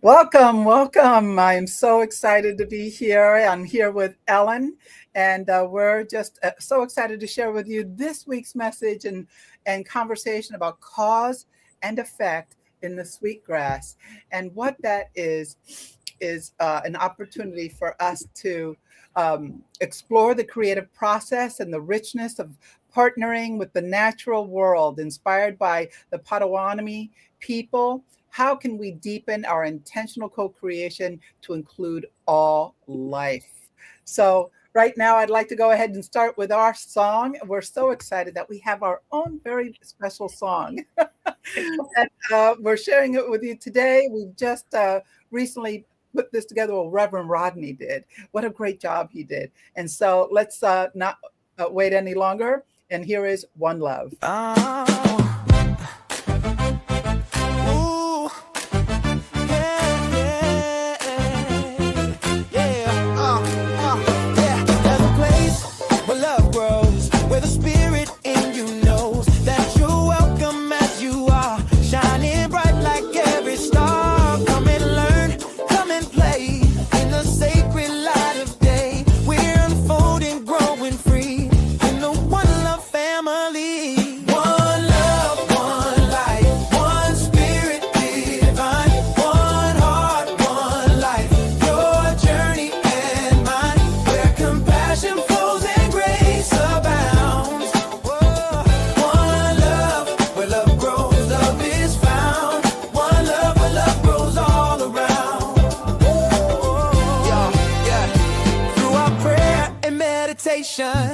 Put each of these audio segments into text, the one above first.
Welcome, welcome. I'm so excited to be here. I'm here with Ellen, and we're just so excited to share with you this week's message and conversation about cause and effect in the sweetgrass. And what that is an opportunity for us to explore the creative process and the richness of partnering with the natural world inspired by the Potawatomi people. How can we deepen our intentional co creation to include all life? So, right now, I'd like to go ahead and start with our song. We're so excited that we have our own very special song. And we're sharing it with you today. We've just recently put this together. Well, Reverend Rodney did. What a great job he did. And so, let's not wait any longer. And here is One Love.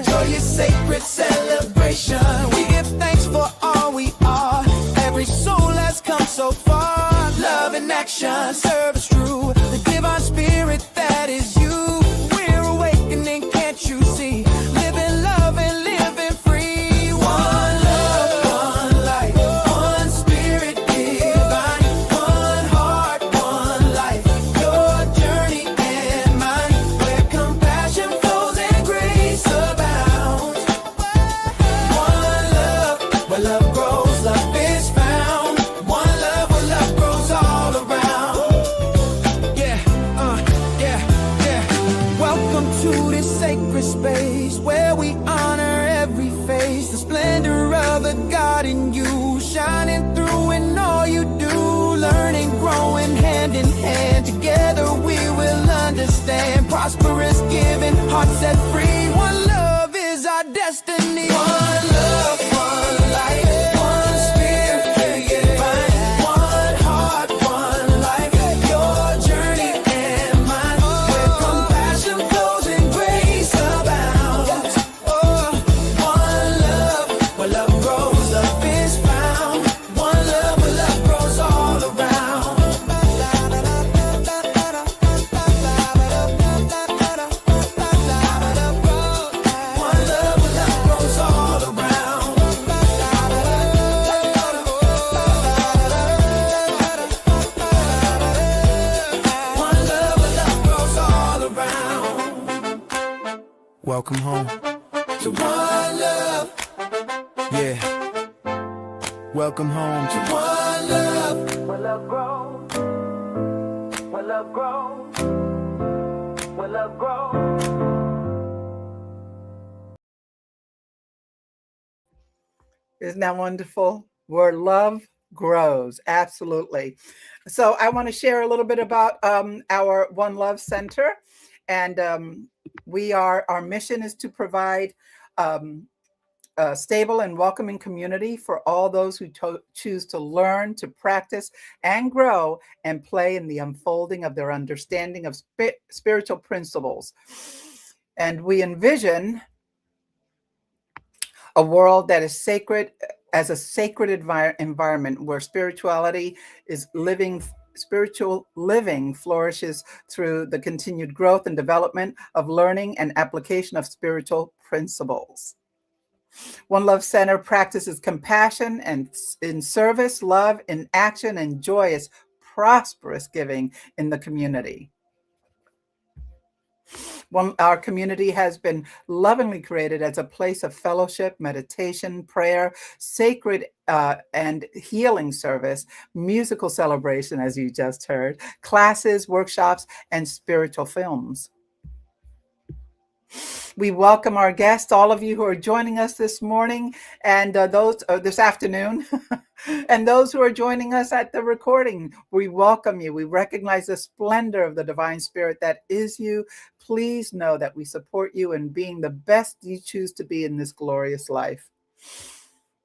Joyous sacred celebration. We give thanks for all we are. Every soul has come so far. Love in action, service true. The divine spirit that is you. We're awakening, can't you see? Living love and living free. One love, one life, one spirit divine. One heart, one life. Your journey and mine. Where compassion flows and grace abounds. One love, where love grows, love is found. One love, where love grows all around. Yeah. Welcome to this sacred space where we honor every face. The splendor of the God in you, shining through in all you do. Learning, growing hand in hand. Together we will understand. Prosperous, giving, hearts set free. One love is our destiny. One love, one life, one spirit divine. One heart, one life. Your journey and mine. Where compassion flows and grace abounds. One love, where love grows, love is found. One love, where love grows all around. One love, where love grows all around. One love, where love grows all around. Welcome home to one love. Yeah. Welcome home to one love. Where love grows. Where love grows. Where love grows. Isn't that wonderful? Where love grows. Absolutely. So I want to share a little bit about our One Love Center. And our mission is to provide a stable and welcoming community for all those who choose to learn, to practice, and grow and play in the unfolding of their understanding of spiritual principles. And we envision a world that is sacred as a sacred environment where spiritual living flourishes through the continued growth and development of learning and application of spiritual principles. One Love Center practices compassion and in service, love in action, and joyous, prosperous giving in the community. Our community has been lovingly created as a place of fellowship, meditation, prayer, sacred and healing service, musical celebration, as you just heard, classes, workshops, and spiritual films. We welcome our guests, all of you who are joining us this morning and those this afternoon, and those who are joining us at the recording. We welcome you. We recognize the splendor of the divine spirit that is you. Please know that we support you in being the best you choose to be in this glorious life.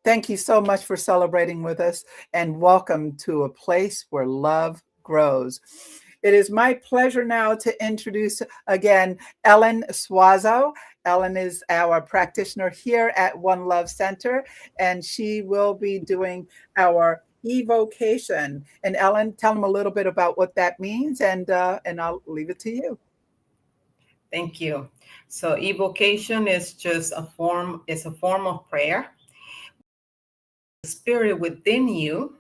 Thank you so much for celebrating with us, and welcome to a place where love grows. It is my pleasure now to introduce again Ellen Suazo. Ellen is our practitioner here at One Love Center, and she will be doing our evocation. And Ellen, tell them a little bit about what that means, and I'll leave it to you. Thank you. So evocation is just it's a form of prayer. The spirit within you,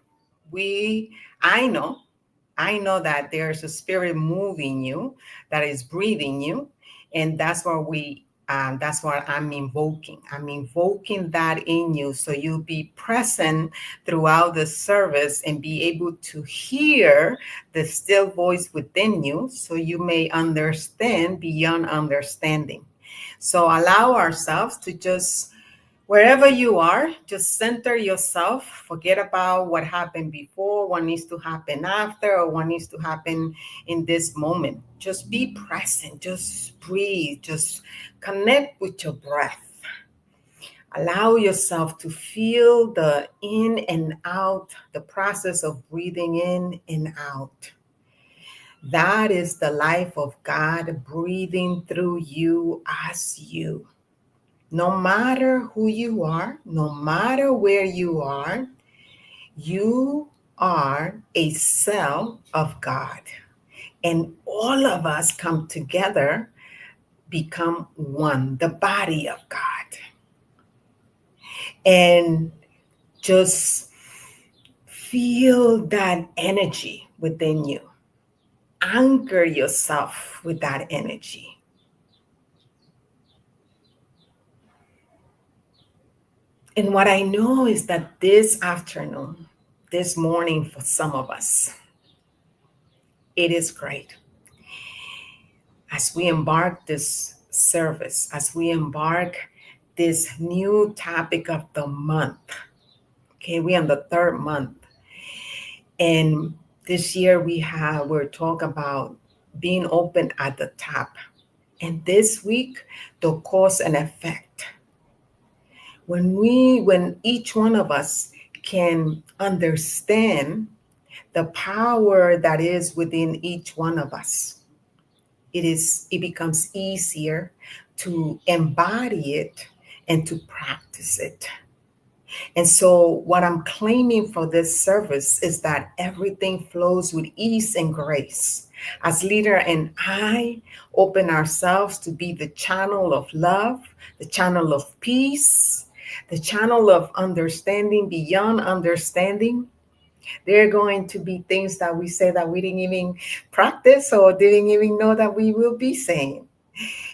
I know I know that there's a spirit moving you, that is breathing you, and that's what I'm invoking. I'm invoking that in you, so you'll be present throughout the service and be able to hear the still voice within you, so you may understand beyond understanding. So allow ourselves to just, wherever you are, just center yourself. Forget about what happened before, what needs to happen after, or what needs to happen in this moment. Just be present, just breathe, just connect with your breath. Allow yourself to feel the in and out, the process of breathing in and out. That is the life of God breathing through you as you. No matter who you are, no matter where you are a cell of God. And all of us come together, become one, the body of God. And just feel that energy within you. Anchor yourself with that energy. And what I know is that this afternoon, this morning for some of us, it is great. As we embark this service, as we embark this new topic of the month, okay, we're in the third month. And this year we're talking about being open at the top. And this week, the cause and effect. When each one of us can understand the power that is within each one of us, it becomes easier to embody it and to practice it. And so what I'm claiming for this service is that everything flows with ease and grace. As leader and I open ourselves to be the channel of love, the channel of peace, the channel of understanding beyond understanding, there are going to be things that we say that we didn't even practice or didn't even know that we will be saying.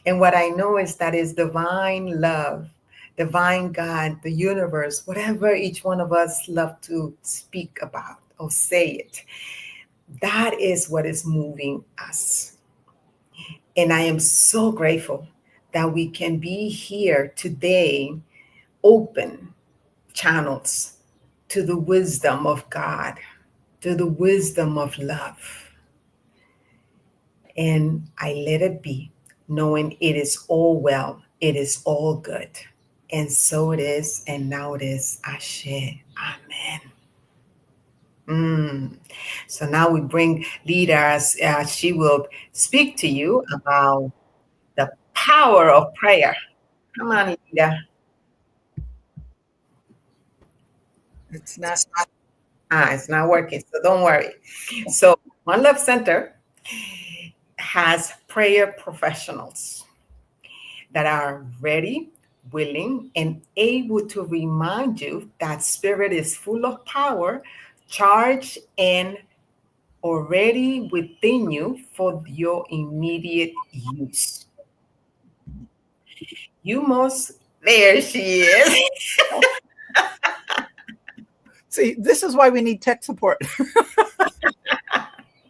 And what I know is that is divine love, divine God, the universe, whatever each one of us love to speak about or say it. That is what is moving us. And I am so grateful that we can be here today, open channels to the wisdom of God, to the wisdom of love. And I let it be, knowing it is all well, it is all good. And so it is, and now it is. Ashe. Amen. So now we bring Lida as she will speak to you about the power of prayer. Come on, Lida. It's not. It's not working, so don't worry. So One Love Center has prayer professionals that are ready, willing, and able to remind you that spirit is full of power, charged, and already within you for your immediate use. You must, there she is. See, this is why we need tech support.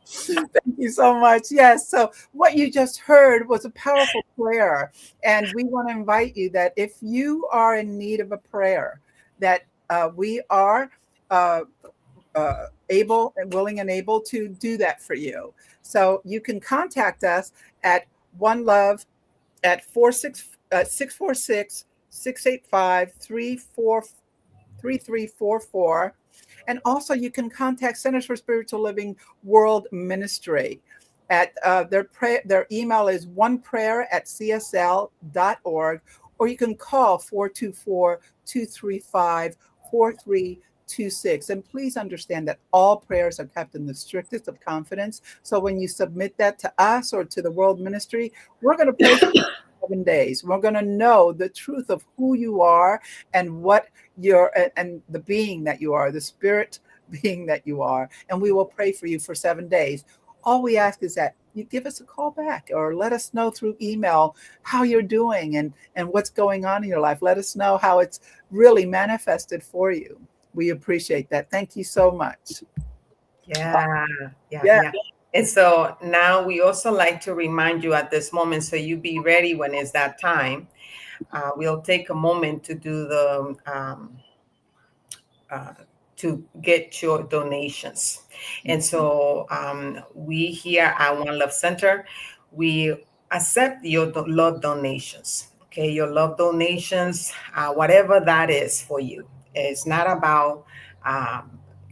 Thank you so much. Yes. So, what you just heard was a powerful prayer. And we want to invite you that if you are in need of a prayer, that we are uh, able and willing and able to do that for you. So, you can contact us at One Love at 646 685 3344. And also, you can contact Centers for Spiritual Living World Ministry. At their email is oneprayer@csl.org, or you can call 424-235-4326. And please understand that all prayers are kept in the strictest of confidence. So when you submit that to us or to the World Ministry, we're going to pray for 7 days. We're going to know the truth of who you are and what you're, and the being that you are, the spirit being that you are. And we will pray for you for 7 days. All we ask is that you give us a call back or let us know through email how you're doing and what's going on in your life. Let us know how it's really manifested for you. We appreciate that. Thank you so much. Yeah, yeah, Yeah. yeah. And so now we also like to remind you at this moment, so you be ready when it's that time. We'll take a moment to do the uh, to get your donations. And so we here at One Love Center, we accept your love donations. Okay, your love donations, whatever that is for you. It's not about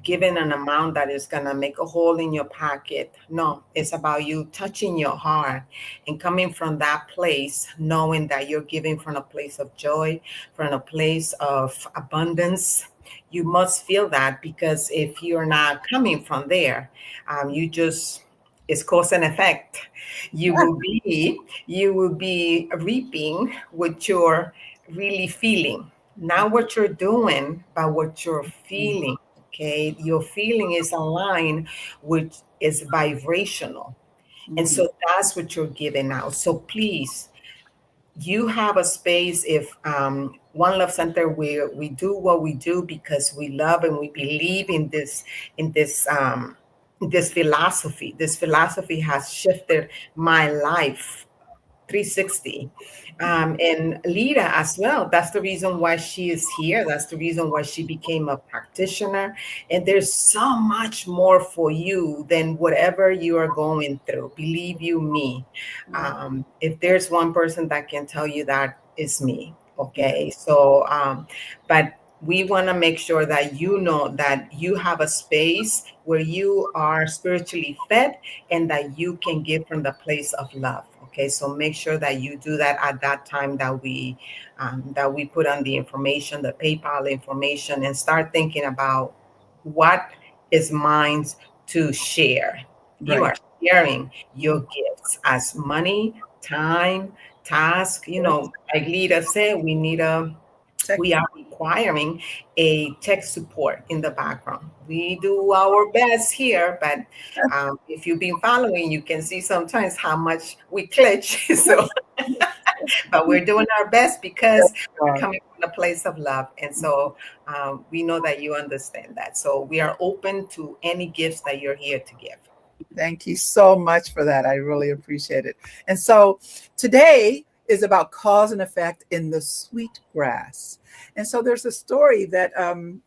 giving an amount that is going to make a hole in your pocket. No, it's about you touching your heart and coming from that place, knowing that you're giving from a place of joy, from a place of abundance. You must feel that, because if you're not coming from there, you just, it's cause and effect. You will be reaping what you're really feeling, not what you're doing, but what you're feeling. Okay, your feeling is aligned with, is vibrational, and Mhm. so that's what you're giving out. So please, you have a space. If One Love Center, where we do what we do because we love and we believe in this philosophy. This philosophy has shifted my life 360. And Lita as well. That's the reason why she is here. That's the reason why she became a practitioner. And there's so much more for you than whatever you are going through. Believe you me. If there's one person that can tell you that, is me. Yeah. Okay. So, but we want to make sure that you know that you have a space where you are spiritually fed and that you can give from the place of love. Okay, so make sure that you do that at that time that we put on the information, the PayPal information, and start thinking about what is mine to share. You are Right. sharing your gifts as money, time, task. Like Lita said, Tech. we are requiring a tech support in the background. We do our best here, but if you've been following, you can see sometimes how much we glitch. So, but we're doing our best because we're coming from a place of love. And so we know that you understand that. So we are open to any gifts that you're here to give. Thank you so much for that. I really appreciate it. And so today is about cause and effect in the sweetgrass. And so there's a story that Ellen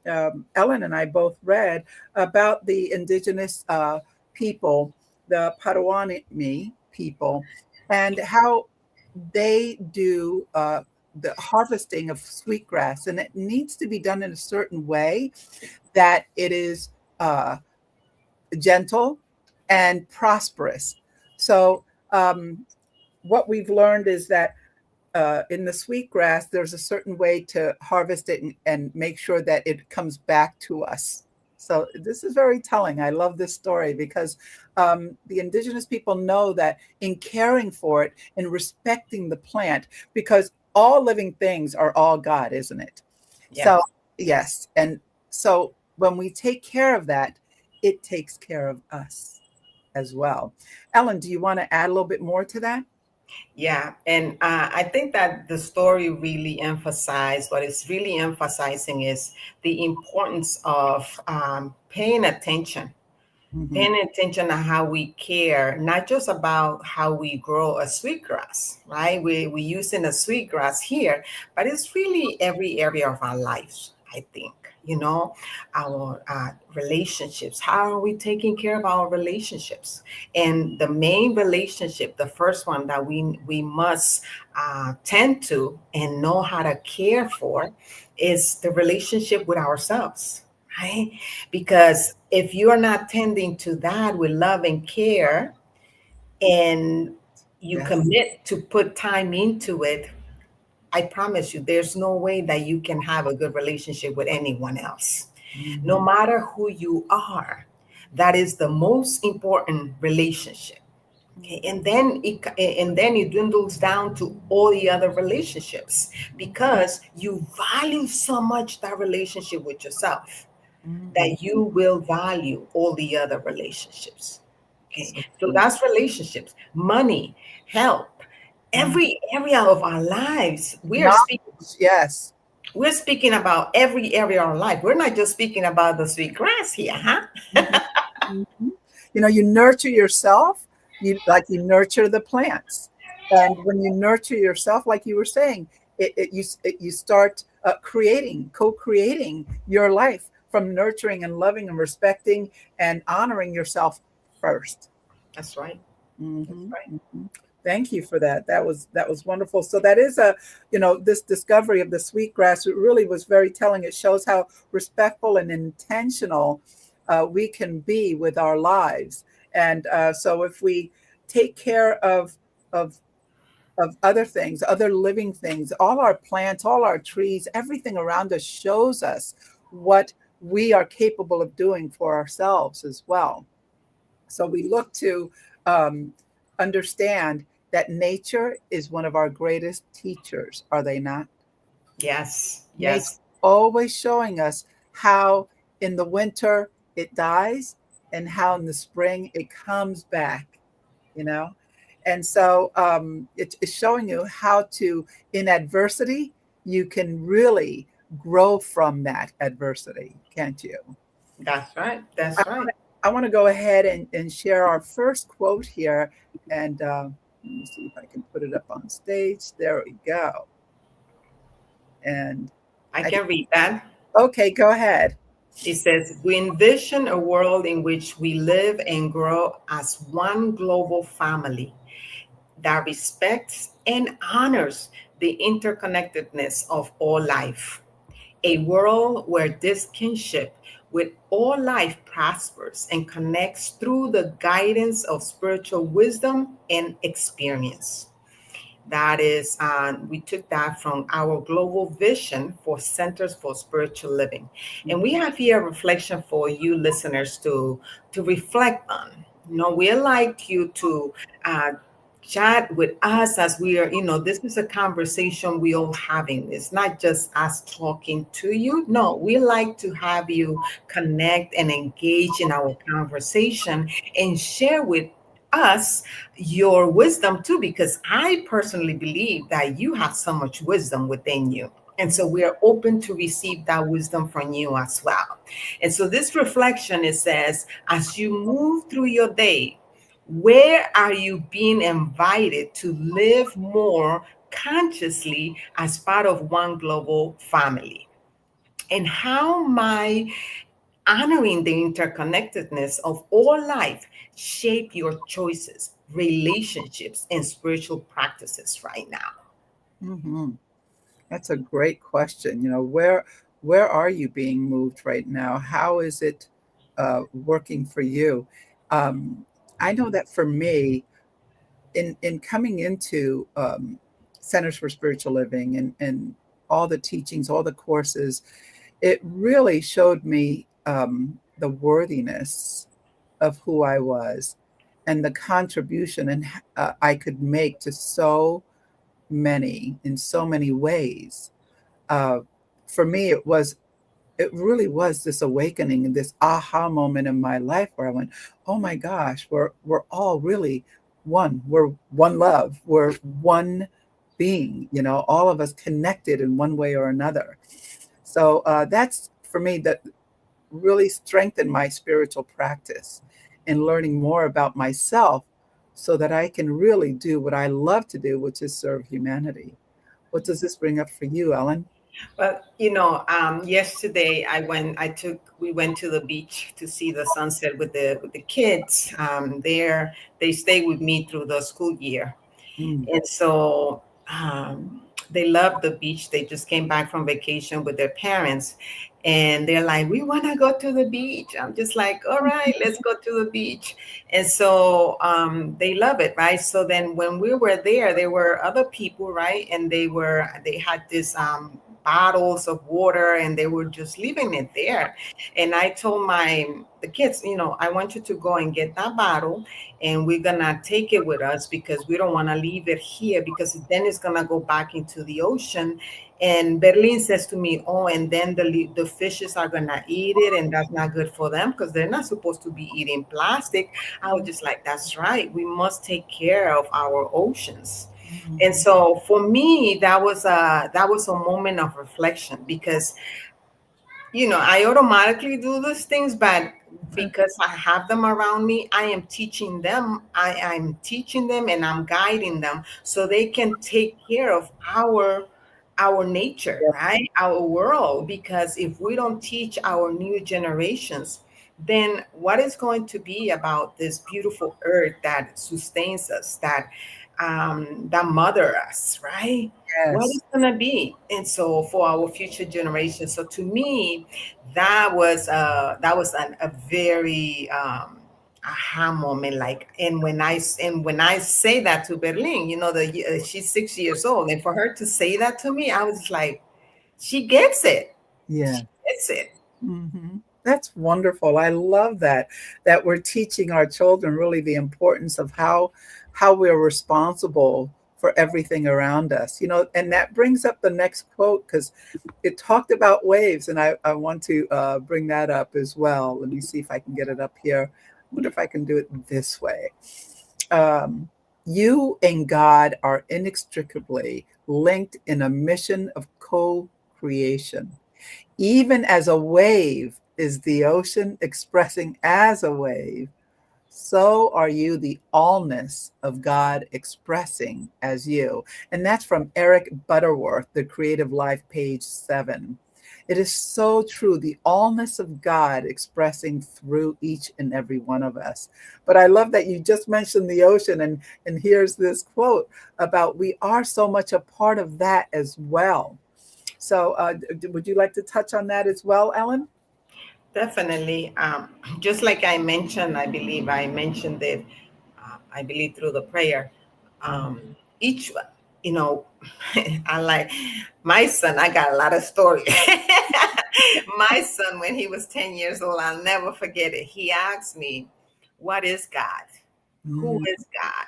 and I both read about the indigenous people, the Potawatomi people, and how they do the harvesting of sweetgrass. And it needs to be done in a certain way that it is gentle and prosperous. So, what we've learned is that in the sweetgrass, there's a certain way to harvest it and make sure that it comes back to us. So, this is very telling. I love this story because the indigenous people know that in caring for it and respecting the plant, because all living things are all God, isn't it? So, Yes. yes. And so, when we take care of that, it takes care of us as well. Ellen, do you want to add a little bit more to that? Yeah, and I think that the story really emphasized what it's really emphasizing is the importance of Hmm. paying attention to how we care, not just about how we grow a sweetgrass, right? We using a sweetgrass here, but it's really every area of our lives, I think. You know, our relationships. How are we taking care of our relationships? And the main relationship, the first one that we must tend to and know how to care for, is the relationship with ourselves, right? Because if you are not tending to that with love and care, and you Yes. commit to put time into it, I promise you, there's no way that you can have a good relationship with anyone else. No Hmm. matter who you are, that is the most important relationship. Okay, and then it dwindles down to all the other relationships because you value so much that relationship with yourself Hmm. that you will value all the other relationships. Okay, So so true. that's relationships, money, help, Mm. every area of our lives. Knowledge, yes. We're speaking about every area of our life. We're not just speaking about the sweet grass here, huh? Mhm. Mhm. You know, you nurture yourself, you nurture the plants. And when you nurture yourself, like you were saying, you start co-creating your life from nurturing and loving and respecting and honoring yourself first. That's right. That's Hmm. right. Hmm. Thank you for that. That was wonderful. So that is this discovery of the sweetgrass. It really was very telling. It shows how respectful and intentional we can be with our lives. And so if we take care of of other things, other living things, all our plants, all our trees, everything around us shows us what we are capable of doing for ourselves as well. So we look to um, understand that nature is one of our greatest teachers, are they not? Yes, Nature yes, always showing us how in the winter it dies and how in the spring it comes back, you know? And so it's showing you how to, in adversity, you can really grow from that adversity, can't you? that's right. I That's right. I want to go ahead and share our first quote here. And let me see if I can put it up on stage. There we go. And I I think, can read that. okay, go ahead. It says, we envision a world in which we live and grow as one global family that respects and honors the interconnectedness of all life. A world where this kinship with all life prospers and connects through the guidance of spiritual wisdom and experience. That is, we took that from our global vision for Centers for Spiritual Living. And we have here a reflection for you listeners to reflect on. You know, we like you to uh, chat with us as we are, this is a conversation we all having. It's not just us talking to you. No, we like to have you connect and engage in our conversation and share with us your wisdom too, because I personally believe that you have so much wisdom within you. And so we are open to receive that wisdom from you as well. And so this reflection, it says, as you move through your day, where are you being invited to live more consciously as part of one global family? And how might honoring the interconnectedness of all life shape your choices, relationships, and spiritual practices right now? Hmm. That's a great question. You know, where are you being moved right now? How is it working for you? Um, I know that for me, in coming into Centers for Spiritual Living and all the teachings, all the courses, it really showed me the worthiness of who I was and the contribution and I could make to so many in so many ways. Uh, for me, it really was this awakening and this aha moment in my life where I went, oh my gosh, we're all really one. We're one love. We're one being, all of us connected in one way or another. So that's for me that really strengthened my spiritual practice and learning more about myself so that I can really do what I love to do, which is serve humanity. What does this bring up for you, Ellen? Well, yesterday we went to the beach to see the sunset with the kids. They stay with me through the school year, Mm. and so they love the beach. They just came back from vacation with their parents, and they're like, "We want to go to the beach." I'm just like, "All right, let's go to the beach." And so they love it, right? So then when we were there were other people, right? And they had this bottles of water, and they were just leaving it there. And I told the kids, I want you to go and get that bottle, and we're gonna take it with us because we don't want to leave it here, because then it's gonna go back into the ocean. And Berlin says to me, "Oh, and then the fishes are gonna eat it, and that's not good for them because they're not supposed to be eating plastic." I was just like, "That's right. We must take care of our oceans." And Mhm. so for me, that was a moment of reflection, because I automatically do those things, but because I have them around me, I am teaching them. I'm teaching them, and I'm guiding them so they can take care of our nature, Yeah. right? Our world. Because if we don't teach our new generations, then what is going to be about this beautiful earth that sustains us, that mother us, right? What Yes. is going to be? And so for our future generations. So to me, that was a very aha moment. Like, and when I say that to Berlin, she's 6 years old, and for her to say that to me, I was like, she gets it. Yeah. She gets it. Hmm. That's wonderful. I love that we're teaching our children really the importance of how we're responsible for everything around us. And that brings up the next quote because it talked about waves, and I want to bring that up as well. Let me see if I can get it up here. I wonder if I can do it this way. Um, you and God are inextricably linked in a mission of co-creation. Even as a wave is the ocean expressing as a wave, so are you the allness of God expressing as you. And that's from Eric Butterworth, The Creative Life, page 7. It is so true, the allness of God expressing through each and every one of us. But I love that you just mentioned the ocean, and here's this quote about we are so much a part of that as well. So, would you like to touch on that as well, Ellen? Definitely. Just like I mentioned, I believe I mentioned it, I believe through the prayer. Um, each, you know, I like my son, I got a lot of stories. My son, when he was 10 years old, I'll never forget it. He asked me, "What is God? Who Mm, is God?"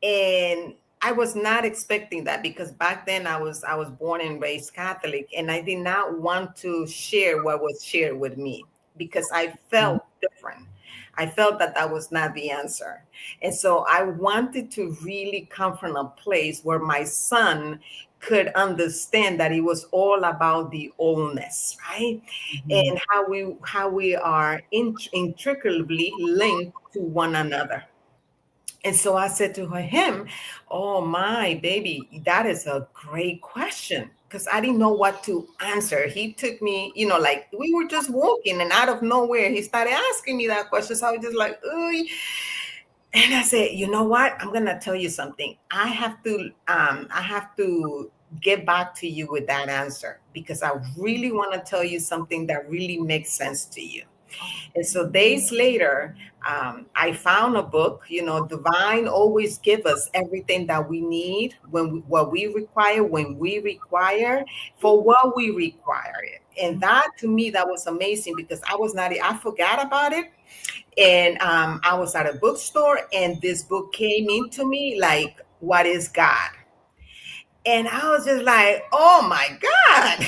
And I was not expecting that, because back then I was born and raised Catholic, and I did not want to share what was shared with me, because I mm, felt different. I felt that that was not the answer. And so I wanted to really come from a place where my son could understand that it was all about the wholeness, right? mhm, And how we are intricately linked to one another. And so I said to him, "Oh, my baby, that is a great question." Because I didn't know what to answer. He took me, like we were just walking, and out of nowhere, he started asking me that question. So I was just like, "Ooh." And I said, "You know what? I'm going to tell you something. I have to get back to you with that answer, because I really want to tell you something that really makes sense to you." And so days later, I found a book. Divine always give us everything that we need what we require, when we require, for what we require it. And that, to me, that was amazing, because I forgot about it. And I was at a bookstore, and this book came into me like, "What is God?" And I was just like, "Oh my God."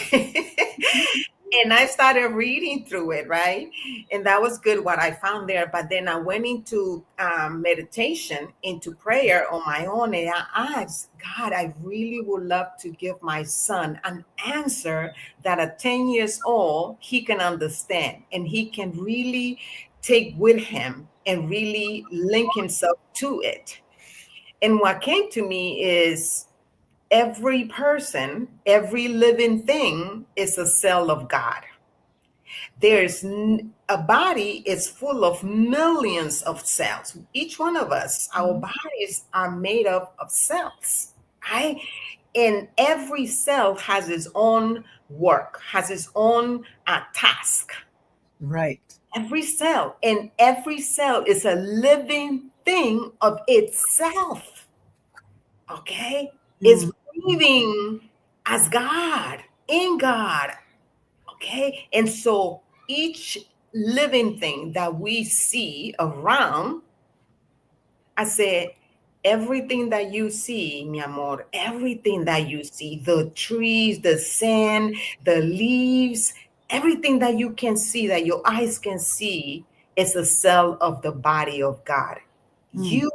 And I started reading through it, right? And that was good what I found there. But then I went into meditation, into prayer on my own, and I asked God, I really would love to give my son an answer that at 10 years old, he can understand and he can really take with him and really link himself to it. And what came to me is every person, every living thing is a cell of God. A body is full of millions of cells. Each one of us, our bodies are made up of cells, right? And every cell has its own work, has its own task. Right. Every cell, and every cell is a living thing of itself. Okay? It's Mm. breathing as God, in God. Okay. And so each living thing that we see around, I said, everything that you see, mi amor, everything that you see, the trees, the sand, the leaves, everything that you can see, that your eyes can see, is a cell of the body of God. Mm.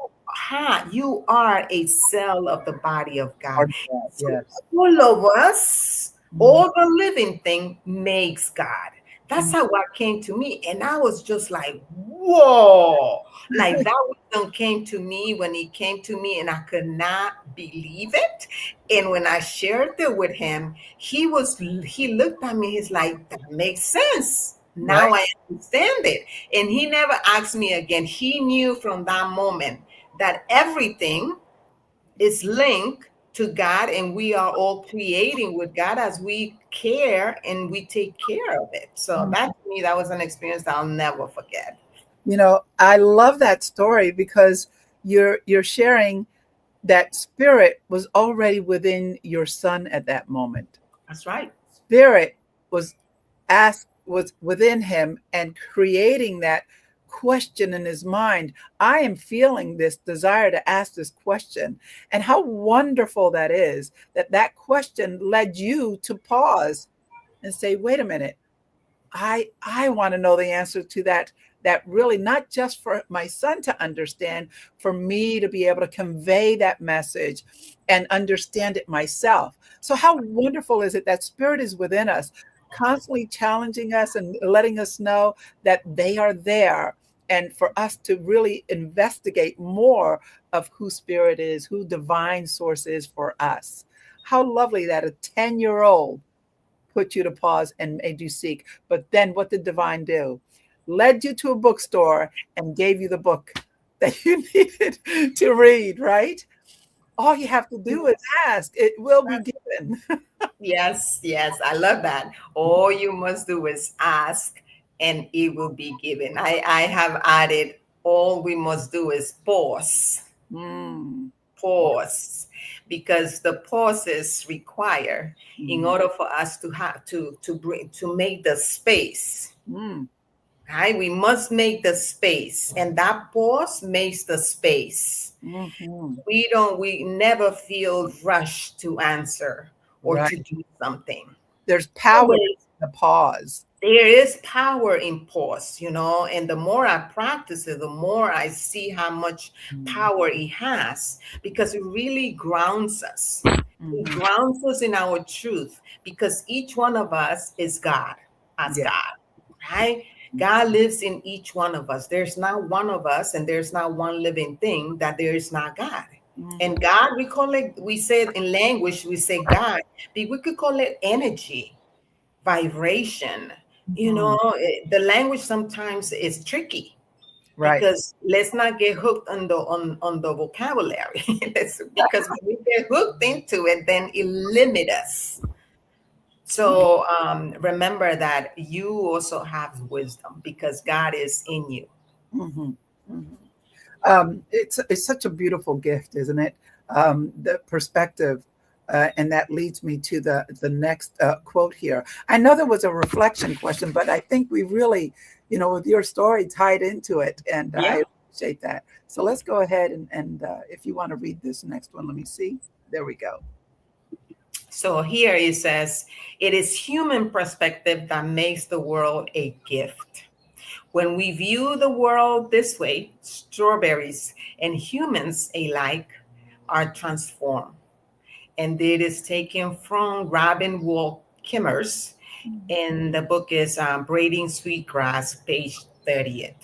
You are a cell of the body of God. Part of that, So yes. all of us, Mm. all the living thing makes God. That's Mm. how what came to me. And I was just like, whoa. Like that wisdom came to me when he came to me, and I could not believe it. And when I shared it with him, he looked at me, he's like, that makes sense. Right. Now I understand it. And he never asked me again. He knew from that moment that everything is linked to God, and we are all creating with God as we care and we take care of it. So Mm. that to me, that was an experience that I'll never forget. I love that story because you're sharing that spirit was already within your son at that moment. That's right. Spirit was was within him and creating that question in his mind. I am feeling this desire to ask this question. And how wonderful that is that that question led you to pause and say, wait a minute, I want to know the answer to that really not just for my son to understand, for me to be able to convey that message and understand it myself. So how wonderful is it that spirit is within us, constantly challenging us and letting us know that they are there, and for us to really investigate more of who spirit is, who divine source is for us. How lovely that a 10-year-old put you to pause and made you seek. But then what did divine do? Led you to a bookstore and gave you the book that you needed to read, right? All you have to do is ask, it will be given. Yes, yes, I love that. All you must do is ask and it will be given. I have added, all we must do is pause, Mm, pause, because the pauses require in mm, order for us to have to make the space. mm, Right? We must make the space, and that pause makes the space. mhm. We never feel rushed to answer or Right. to do something. There's power in Always the pause. there is power in pause, and the more I practice it, the more I see how much Mm, power it has, because it really grounds us. It mhm. grounds us in our truth, because each one of us is God, as Yeah. God, right? God lives in each one of us. There's not one of us, and there's not one living thing that there is not God. Mhm, And God, we call it, we say it in language, we say God, but we could call it energy, vibration. mhm. The language sometimes is tricky, Right. because let's not get hooked on the vocabulary. Because when we get hooked into it, then it limits us. So remember that you also have wisdom, because God is in you. Mhm, mhm. It's such a beautiful gift, isn't it? The perspective, and that leads me to the next quote here. I know there was a reflection question, but I think we really, with your story tied into it, and I Yeah. appreciate that. So let's go ahead and if you want to read this next one, let me see. There we go. So here it says, it is human perspective that makes the world a gift. When we view the world this way, strawberries and humans alike are transformed. And it is taken from Robin Wall Kimmers, and the book is Braiding Sweetgrass, page 30th.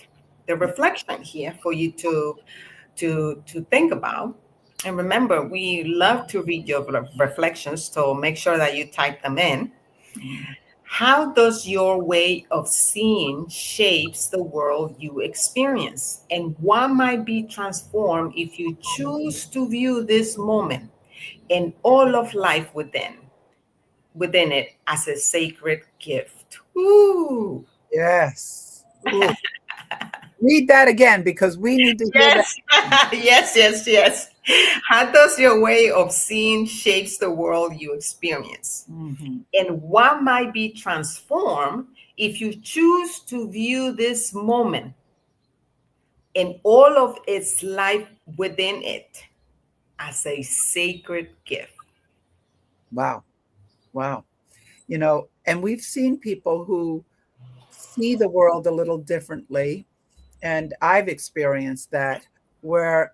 The reflection here for you to think about. And remember, we love to read your reflections, so make sure that you type them in. Mm. How does your way of seeing shapes the world you experience? And what might be transformed if you choose to view this moment and all of life within it as a sacred gift? Ooh. Yes. Ooh. Read that again because we need to hear that. Yes. Yes. How does your way of seeing shapes the world you experience? Mhm. And what might be transformed if you choose to view this moment and all of its life within it as a sacred gift? Wow. Wow. And we've seen people who see the world a little differently, and I've experienced that where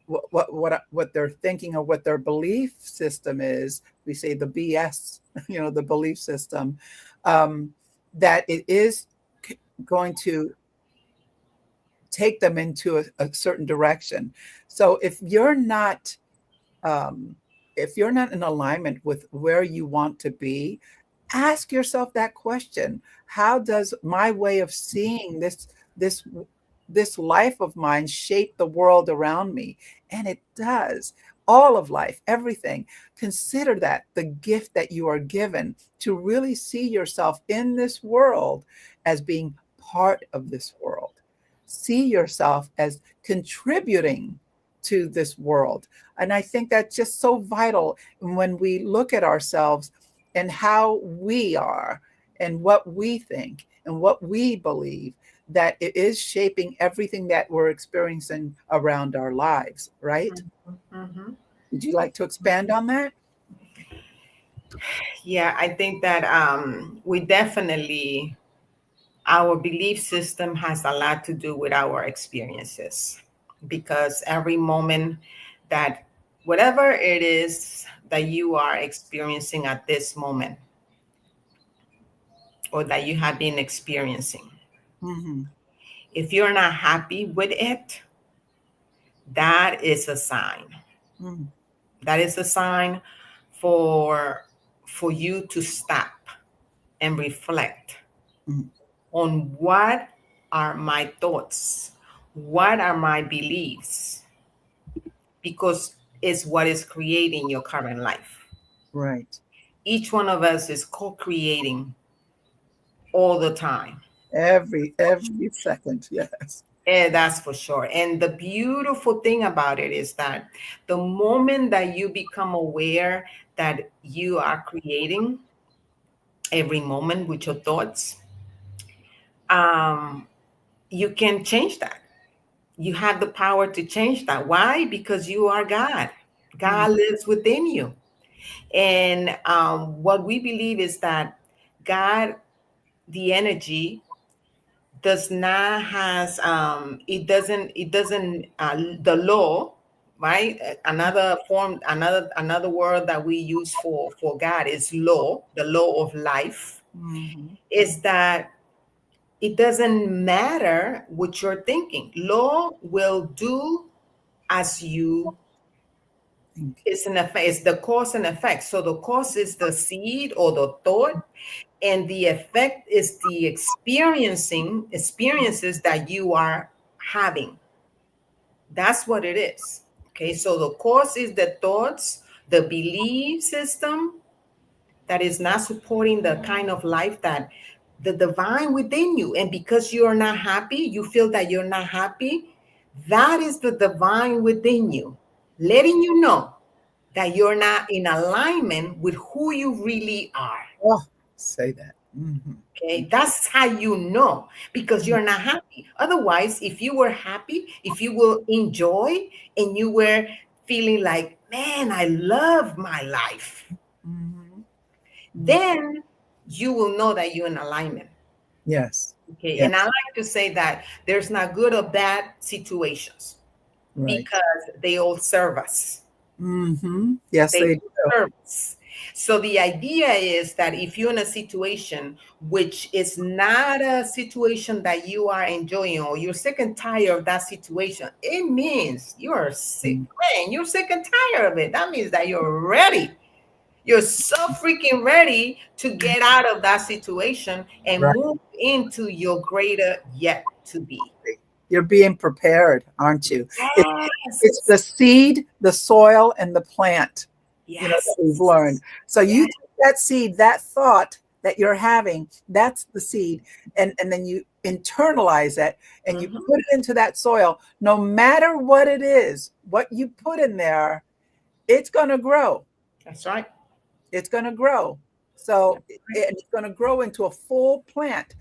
what they're thinking or what their belief system is, we say the BS, the belief system, um, that it is going to take them into a certain direction. So um, if you're not in alignment with where you want to be, ask yourself that question. How does my way of seeing this this life of mine shape the world around me? And it does. All of life, everything. Consider that the gift that you are given to really see yourself in this world as being part of this world. See yourself as contributing to this world. And I think that's just so vital when we look at ourselves and how we are and what we think and what we believe, that it is shaping everything that we're experiencing around our lives, right? Mhm. Would you like to expand on that? Yeah, I think that we definitely, our belief system has a lot to do with our experiences, because every moment that, whatever it is that you are experiencing at this moment or that you have been experiencing, Hmm. if you're not happy with it, that is a sign. Hmm. That is a sign for you to stop and reflect Hmm. on what are my thoughts, what are my beliefs, because it's what is creating your current life. Right. Each one of us is co-creating all the time. Every second, yes. And that's for sure. And the beautiful thing about it is that the moment that you become aware that you are creating every moment with your thoughts, um, you can change that. You have the power to change that. Why? Because you are God. Mm. God lives within you. And what we believe is that God, the energy, does not has it doesn't the law, right? Another form, another word that we use for God is law. The law of life Hmm. is that it doesn't matter what you're thinking. Law will do as you, Thank it's an effect, it's the cause and effect. So the cause is the seed or the thought, and the effect is the experiences that you are having. That's what it is. Okay, so the cause is the thoughts, the belief system that is not supporting the kind of life that the divine within you. And because you are not happy, you feel that you're not happy, that is the divine within you letting you know that you're not in alignment with who you really are. you. Oh, say that. Hmm. Okay, that's how you know, because you're not happy. Otherwise, if you were happy, if you will enjoy and you were feeling like man, I love my life, Mhm. Mm. then you will know that you're in alignment. Yes. Okay. And I Yes. like to say that there's not good or bad situations Right. because they all serve us. Yes, They they do. serve us. So the idea is that if you're in a situation which is not a situation that you are enjoying, or you're sick and tired of that situation, it means you're sick. Mm. Man, you're sick and tired of it. That means that you're ready. You're so freaking ready to get out of that situation and Right. move into your greater yet to be. You're being prepared, aren't you? It, it's Yes. the seed, the soil, and the plant, that Yes. we've learned. So you Yes. take that seed, that thought that you're having, that's the seed. And then you internalize it and you Mhm. put it into that soil. No matter what it is, what you put in there, it's going to grow. That's right. It's going to grow. So it's going to grow into a full plant.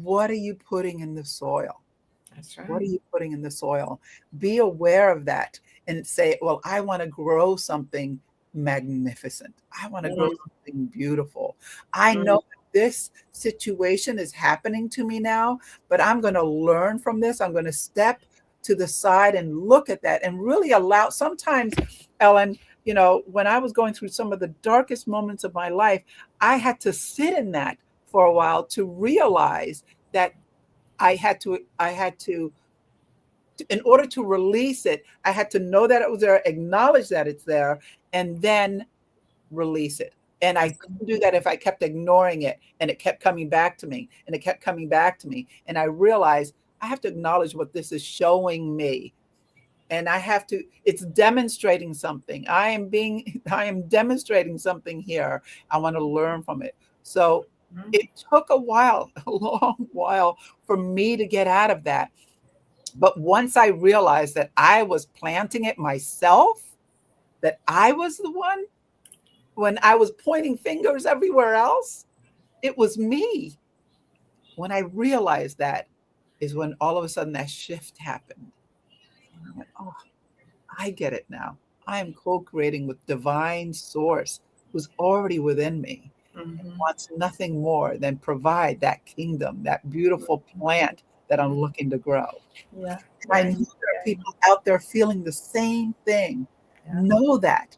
What are you putting in the soil? That's What right. are you putting in the soil? Be aware of that and say, well, I want to grow something magnificent. I want to grow Mhm. something beautiful. I know Mhm. that this situation is happening to me now, but I'm going to learn from this. I'm going to step to the side and look at that and really allow. Sometimes, Ellen, when I was going through some of the darkest moments of my life, I had to sit in that for a while to realize that I had to in order to release it, I had to know that it was there, acknowledge that it's there, and then release it. And I couldn't do that if I kept ignoring it and it kept coming back to me and it kept coming back to me. And I realized I have to acknowledge what this is showing me. And it's demonstrating something. I am demonstrating something here. I want to learn from it. So Mhm. it took a while, a long while for me to get out of that. But once I realized that I was planting it myself, that I was the one, when I was pointing fingers everywhere else, it was me. When I realized that is when all of a sudden that shift happened. And I went, oh, I get it now. I am co creating with divine source who's already within me and Mhm. wants nothing more than provide that kingdom, that beautiful plant that I'm looking to grow. Yeah. I Yeah. know there are people out there feeling the same thing. Yeah. Know that.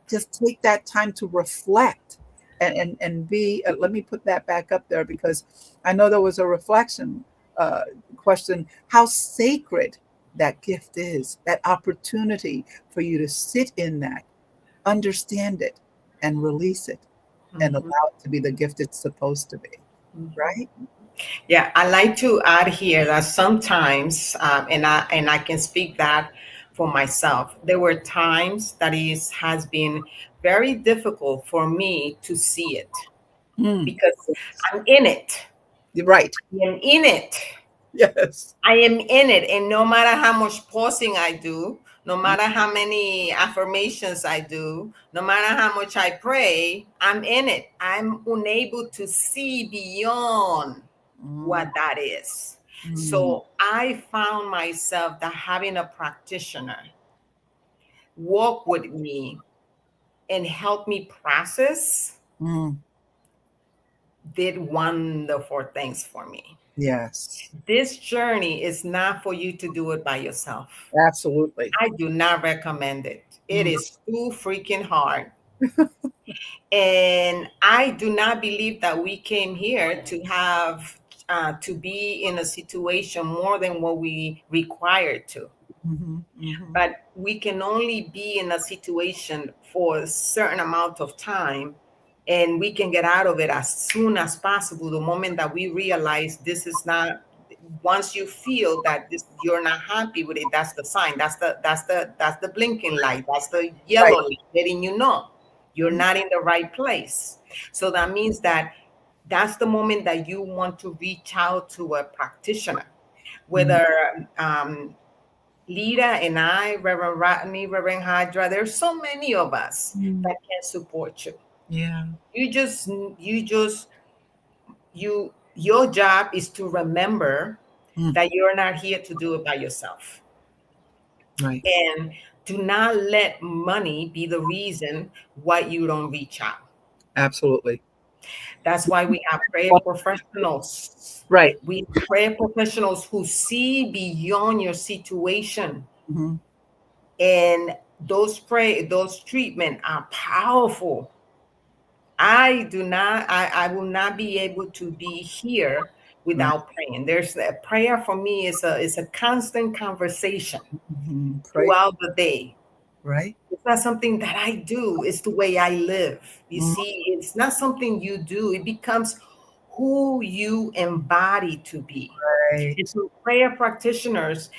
Just take that time to reflect and be. Let me put that back up there because I know there was a reflection uh, question. How sacred that gift is, that opportunity for you to sit in that, understand it, and release it, and Mhm. allow it to be the gift it's supposed to be. Mhm. Right? Yeah, I like to add here that sometimes, and I can speak that for myself. There were times that is has been very difficult for me to see it Mm. because I'm in it. You're right. I am in it. Yes. I am in it, and no matter how much pausing I do, no matter how many affirmations I do, no matter how much I pray, I'm in it. I'm unable to see beyond Mm. what that is. Mm. So I found myself that having a practitioner walk with me and help me process Mm. did wonderful things for me. Yes. This journey is not for you to do it by yourself. Absolutely. I do not recommend it. It Mm. is too freaking hard. And I do not believe that we came here to have to be in a situation more than what we required to. Mhm. Mhm. But we can only be in a situation for a certain amount of time, and we can get out of it as soon as possible the moment that we realize this is not. Once you feel that this you're not happy with it, that's the sign, that's the blinking light, that's the yellow Right. light letting you know you're Mhm. not in the right place. So that means that that's the moment that you want to reach out to a practitioner, Mhm. whether Lita and I, Reverend Rodney, Reverend Hydra, there's so many of us Mm. that can support you. Yeah. Your job is to remember Mm. that you're not here to do it by yourself. Right. And Do not let money be the reason why you don't reach out. Absolutely. That's why we have prayer Well, professionals. right. We have prayer professionals who see beyond your situation. Mhm. And those treatment are powerful. I will not be able to be here Right. without praying. There's a prayer for me is a constant conversation Mhm. Pray. throughout the day. Right. It's not something that I do, it's the way I live. You Mm. see, it's not something you do, it becomes who you embody to be. And Right. so practitioners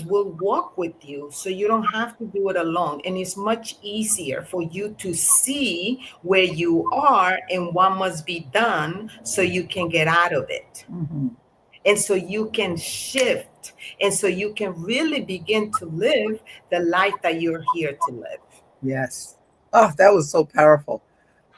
will walk with you so you don't have to do it alone. And it's much easier for you to see where you are and what must be done so you can get out of it. Mhm. And so you can shift. And so you can really begin to live the life that you're here to live. Yes. Oh, that was so powerful.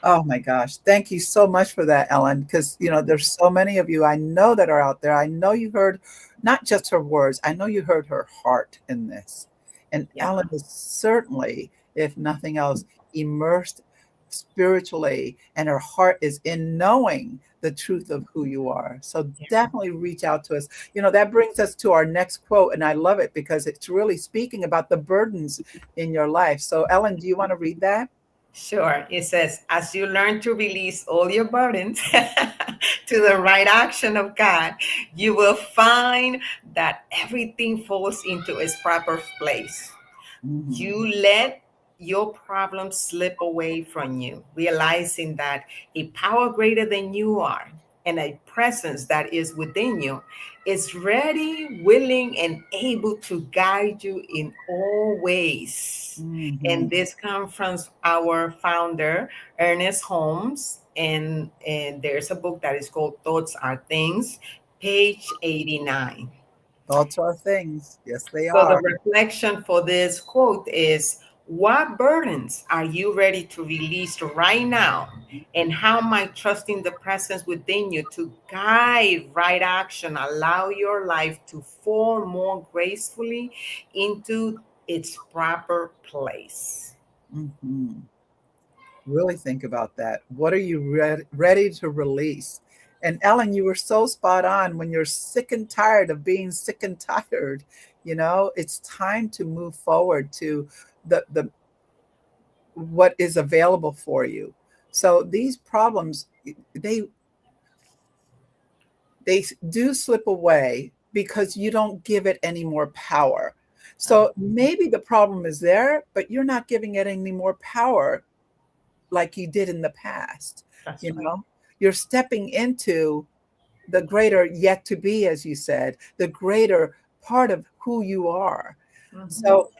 Oh my gosh. Thank you so much for that, Ellen, because there's so many of you I know that are out there. I know you heard not just her words, I know you heard her heart in this. And Yeah. Ellen is certainly, if nothing else, immersed spiritually, and her heart is in knowing the truth of who you are. So Yeah. definitely reach out to us. That brings us to our next quote, and I love it because it's really speaking about the burdens in your life. So Ellen, do you want to read that? Sure. It says, as you learn to release all your burdens to the right action of God, you will find that everything falls into its proper place. Mhm. You let your problems slip away from you, realizing that a power greater than you are and a presence that is within you is ready, willing, and able to guide you in all ways. Mhm. And this comes from our founder, Ernest Holmes. And there's a book that is called Thoughts Are Things, page 89. Thoughts are things. Yes, they So the are. reflection for this quote is, what burdens are you ready to release right now? And how might trusting the presence within you to guide right action allow your life to fall more gracefully into its proper place? Mhm. Really think about that. What are you ready to release? And Ellen, you were so spot on. When you're sick and tired of being sick and tired, it's time to move forward to the what is available for you. So these problems, they they do slip away because you don't give it any more power. So maybe the problem is there, but you're not giving it any more power like you did in the past. That's You right. know, you're stepping into the greater yet to be, as you said, the greater part of who you are. Mhm. So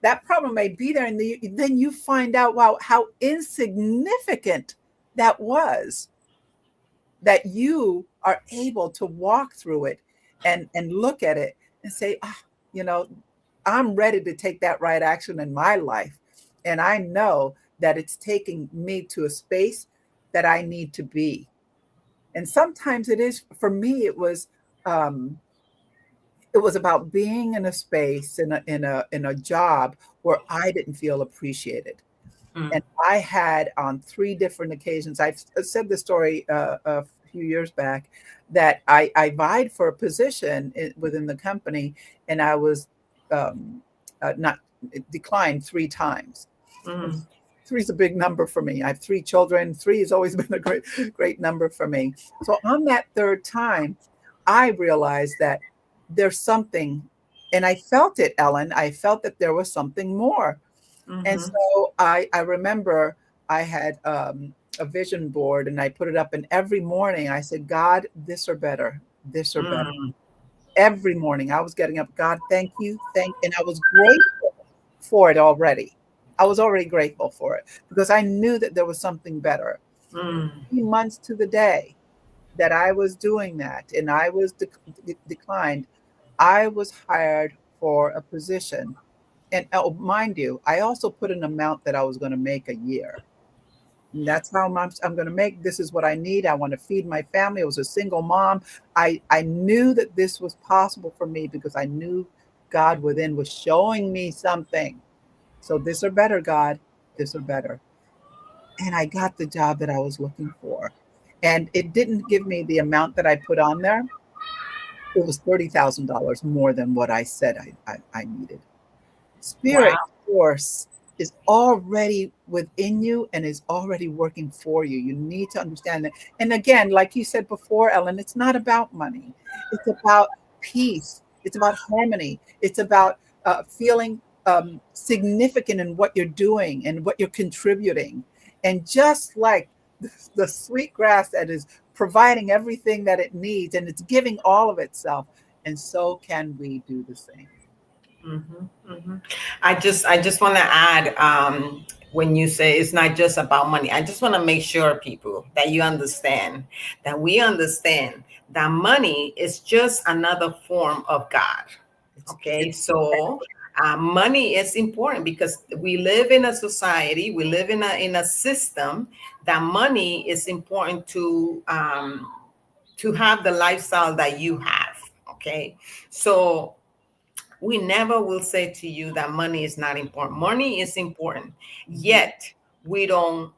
that problem may be there, and then you find out, wow, how insignificant that was, that you are able to walk through it and look at it and say, you know, I'm ready to take that right action in my life. And I know that it's taking me to a space that I need to be. And sometimes it is, for me, um, it was about being in a space, in a job where I didn't feel appreciated. Mm, And I had, on 3 different occasions, I've said this story a few years back, that I vied for a position within the company, and I was um, not declined 3 times. And mm, 3 is a big number for me. I have 3 children. 3 has always been a great number for me. So on that 3rd time, I realized that there's something, and I felt it, Ellen. I felt that there was something more. And mhm, so I remember I had a vision board, and I put it up, and every morning I said, God, this or better, this or better. mm, Every morning I was getting up, God, thank you, and I was grateful for it already. I was already grateful for it because I knew that there was something better. mm, 3 months to the day that I was doing that, and I was declined, I was hired for a position. And mind you, I also put an amount that I was going to make a year. And that's how much I'm going to make. This is what I need. I want to feed my family. I was a single mom. I knew that this was possible for me because I knew God within was showing me something. So this or better, God, this or better. And I got the job that I was looking for. And it didn't give me the amount that I put on there. It was $30,000 more than what I said I needed. Spirit Wow. force is already within you and is already working for you. You need to understand that. And again, like you said before, Ellen, it's not about money. It's about peace. It's about harmony. It's about feeling significant in what you're doing and what you're contributing. And just like the sweet grass that is providing everything that it needs and it's giving all of itself, and so can we do the same. Hmm. Hmm. I just want to add, when you say it's not just about money, I just want to make sure people that you understand that we understand that money is just another form of God. Okay, It's so money is important because we live in a society, we live in a system that money is important to have the lifestyle that you have. Okay, so we never will say to you that money is not important. Money is important, Mhm. yet we don't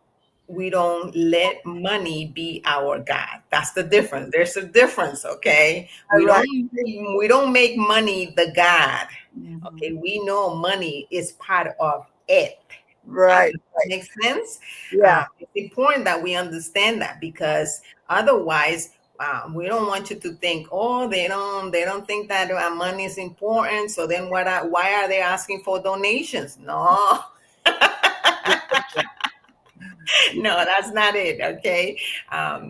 let money be our God. That's the difference. There's a difference, okay? All We right. don't we don't make money the God. Mhm. Okay, we know money is part of it. Right, Does that right. make sense? Yeah. It's important that we understand that because otherwise, we don't want you to think, oh, they don't think that money is important. So then, why are they asking for donations? No, no, that's not it. Okay,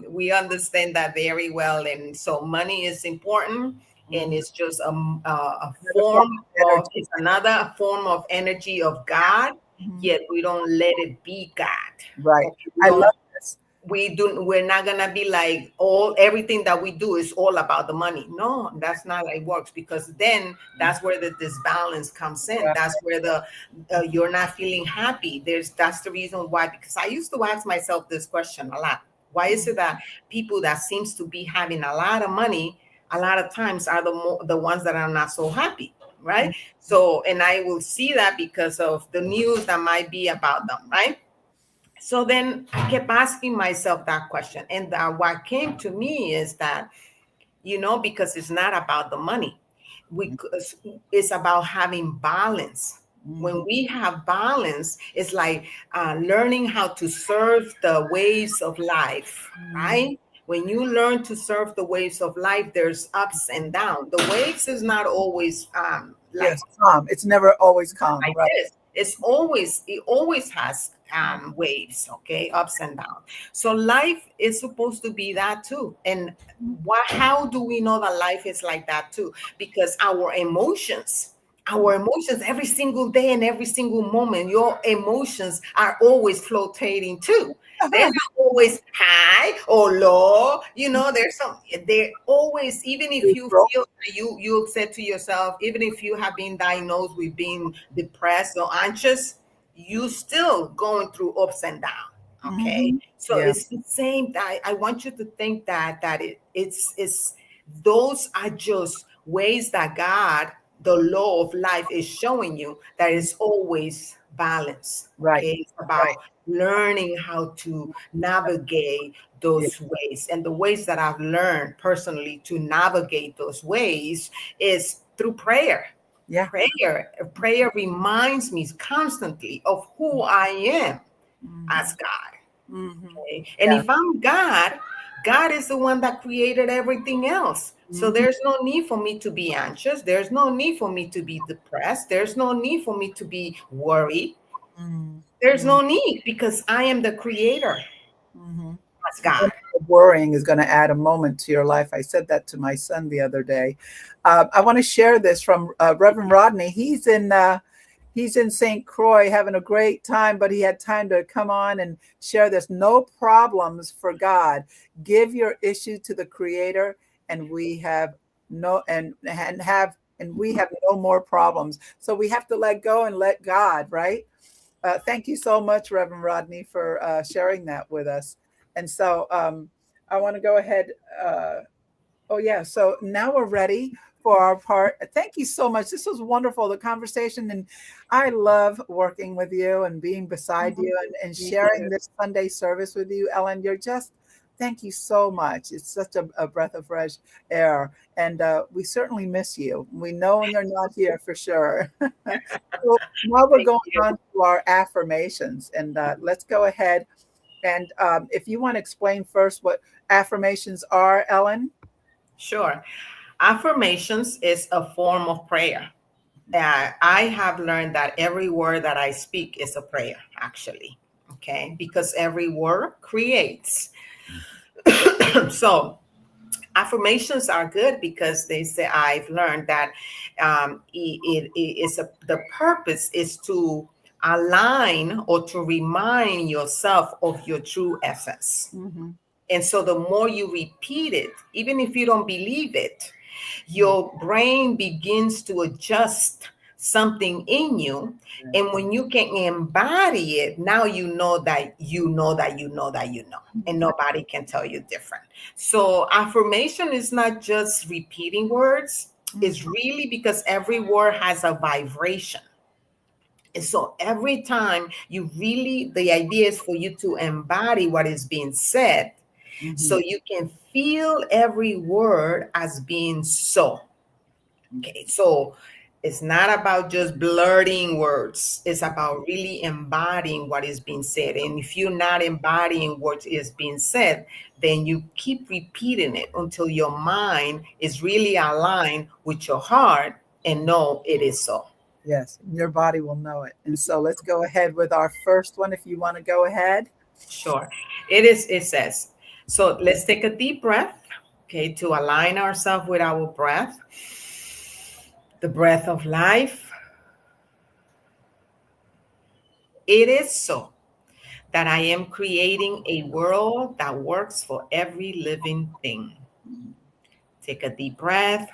we understand that very well, and so money is important, and Mhm. it's just a Another form form of of energy. it's another form of energy of God. Mhm. Yet we don't let it be God. Right. Okay, we I don't love this. we're not gonna be like everything that we do is all about the money. No, that's not how it works, because then that's where the disbalance comes in. Right. That's where the you're not feeling happy. That's the reason why, because I used to ask myself this question a lot. Why is Mhm. it that people that seems to be having a lot of money a lot of times are the ones that are not so happy, right? So, and I will see that because of the news that might be about them, right? So then I kept asking myself that question. And what came to me is that, because it's not about the money, it's about having balance. When Mhm. we have balance, it's like learning how to surf the waves of life, Mhm. right? When you learn to surf the waves of life, there's ups and downs. The waves is not always like Yes, calm. It's never always calm. like Right. this. It always has waves, okay, ups and downs. So life is supposed to be that too. And how do we know that life is like that too? Because our emotions every single day and every single moment, your emotions are always flotating too. They're not always high or low. They're always, even if you Neutral. feel, you said to yourself, even if you have been diagnosed with being depressed or anxious, you still going through ups and downs. Okay. Mhm. So Yeah. it's the same. I want you to think that it's those are just ways that God, the law of life, is showing you that it's always balance. Right. Okay. It's Right. about learning how to navigate Yeah. those ways. And the ways that I've learned personally to navigate those ways is through prayer. Yeah. Prayer reminds me constantly of who I am as Mhm. God. Mhm. Okay? And Yeah. if I'm God, God is the one that created everything else. So Mhm. there's no need for me to be anxious. There's no need for me to be depressed. There's no need for me to be worried. Mhm. There's Mhm. no need, because I am the creator Mhm. as No God. amount of worrying is going to add a moment to your life. I said that to my son the other day. I want to share this from Reverend Rodney. He's in St. Croix having a great time, but he had time to come on and share this. No problems for God. Give your issue to the Creator, and we have no and we have no more problems. So we have to let go and let God, right? Thank you so much, Reverend Rodney, for sharing that with us. And so I want to go ahead. Oh, yeah. So now we're ready for our part. Thank you so much. This was wonderful, the conversation. And I love working with you and being beside you and Me sharing too. this Sunday service with you, Ellen. You're just, thank you so much. It's such a breath of fresh air. And we certainly miss you. We know when you're not here for sure. So now we're Thank going you. on to our affirmations. And let's go ahead. And if you want to explain first what affirmations are, Ellen. Sure. Affirmations is a form of prayer. I have learned that every word that I speak is a prayer, actually. Okay. Because every word creates. So affirmations are good because they say I've learned that it is the purpose is to align or to remind yourself of your true essence. Mm-hmm. And so the more you repeat it, even if you don't believe it, your brain begins to adjust something in you. And when you can embody it, now you know that you know that you know that you know, and nobody can tell you different. So affirmation is not just repeating words, it's really because every word has a vibration. And so every time you really, the idea is for you to embody what is being said Mm-hmm. so you can feel every word as being so. Okay, so it's not about just blurting words. It's about really embodying what is being said. And if you're not embodying what is being said, then you keep repeating it until your mind is really aligned with your heart and know it is so. Yes, your body will know it. And so let's go ahead with our first one if you want to go ahead. Sure. It says, so let's take a deep breath, okay, to align ourselves with our breath, the breath of life. It is so that I am creating a world that works for every living thing. Take a deep breath.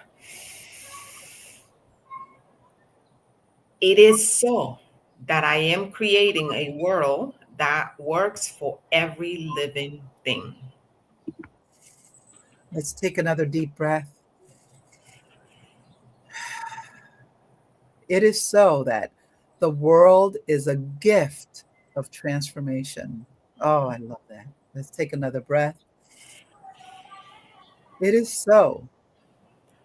It is so that I am creating a world that works for every living thing. Let's take another deep breath. It is so that the world is a gift of transformation. Oh, I love that. Let's take another breath. It is so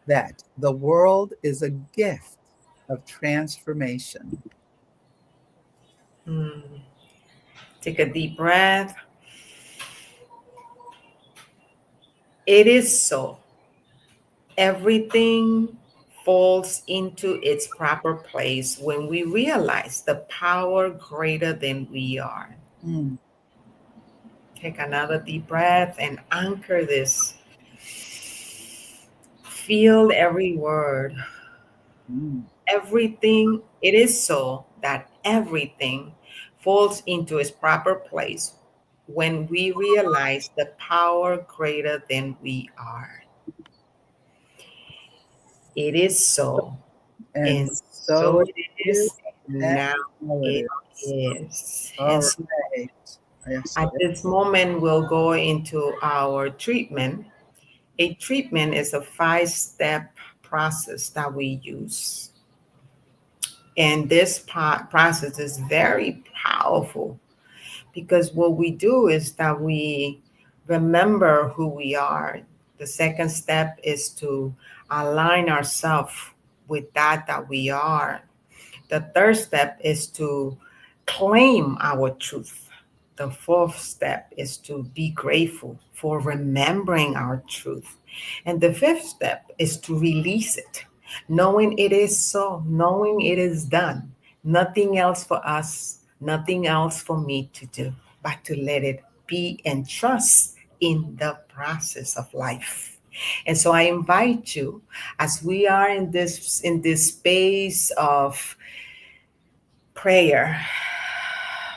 that the world is a gift of transformation. Mm. Take a deep breath. It is so. Everything falls into its proper place when we realize the power greater than we are. Mm, Take another deep breath and anchor this. Feel every word. mm. Everything, it is so that everything falls into its proper place when we realize the power greater than we are. It is so. And And so so it it is, is, and now so it it is. is. All And so right. Yes. at this moment, we'll go into our treatment. A treatment is a 5-step process that we use. And this process is very powerful because what we do is that we remember who we are. The second step is to align ourselves with that we are. The third step is to claim our truth. The fourth step is to be grateful for remembering our truth. And the fifth step is to release it, knowing it is so, knowing it is done. Nothing else for us, nothing else for me to do, but to let it be and trust in the process of life. And so I invite you, as we are in this space of prayer,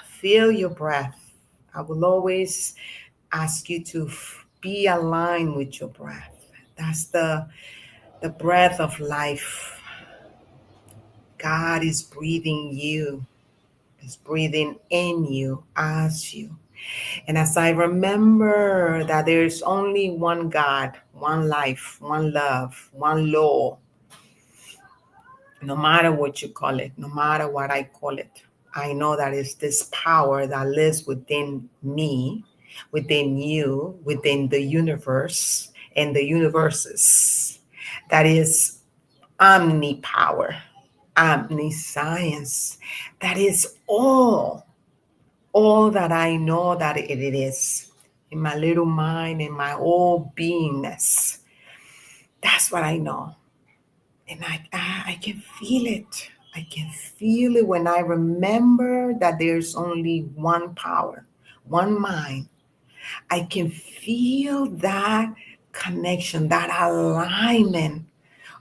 feel your breath. I will always ask you to be aligned with your breath. That's the breath of life. God is breathing you, is breathing in you, as you. And as I remember that there's only one God, one life, one love, one law, No matter what you call it, no matter what I call it, I know that it's this power that lives within me, within you, within the universe and the universes. That is omnipower, omniscience. That is all that I know that it is in my little mind, in my whole beingness. That's what I know. And I can feel it. I can feel it when I remember that there's only one power, one mind. I can feel that connection, that alignment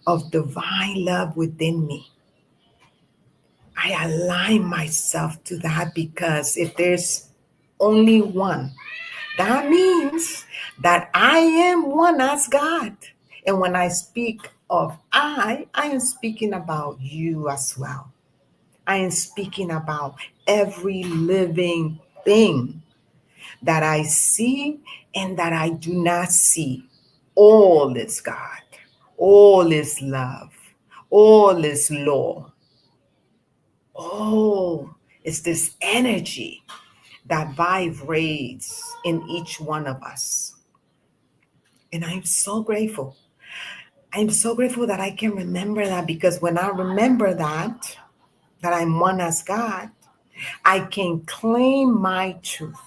of divine love within me. I align myself to that because if there's only one, that means that I am one as God. And when I speak of I am speaking about you as well. I am speaking about every living thing that I see and that I do not see. All is God, all is love, all is law. Oh, it's this energy that vibrates in each one of us. And I'm so grateful. I'm so grateful that I can remember that, because when I remember that I'm one as God, I can claim my truth.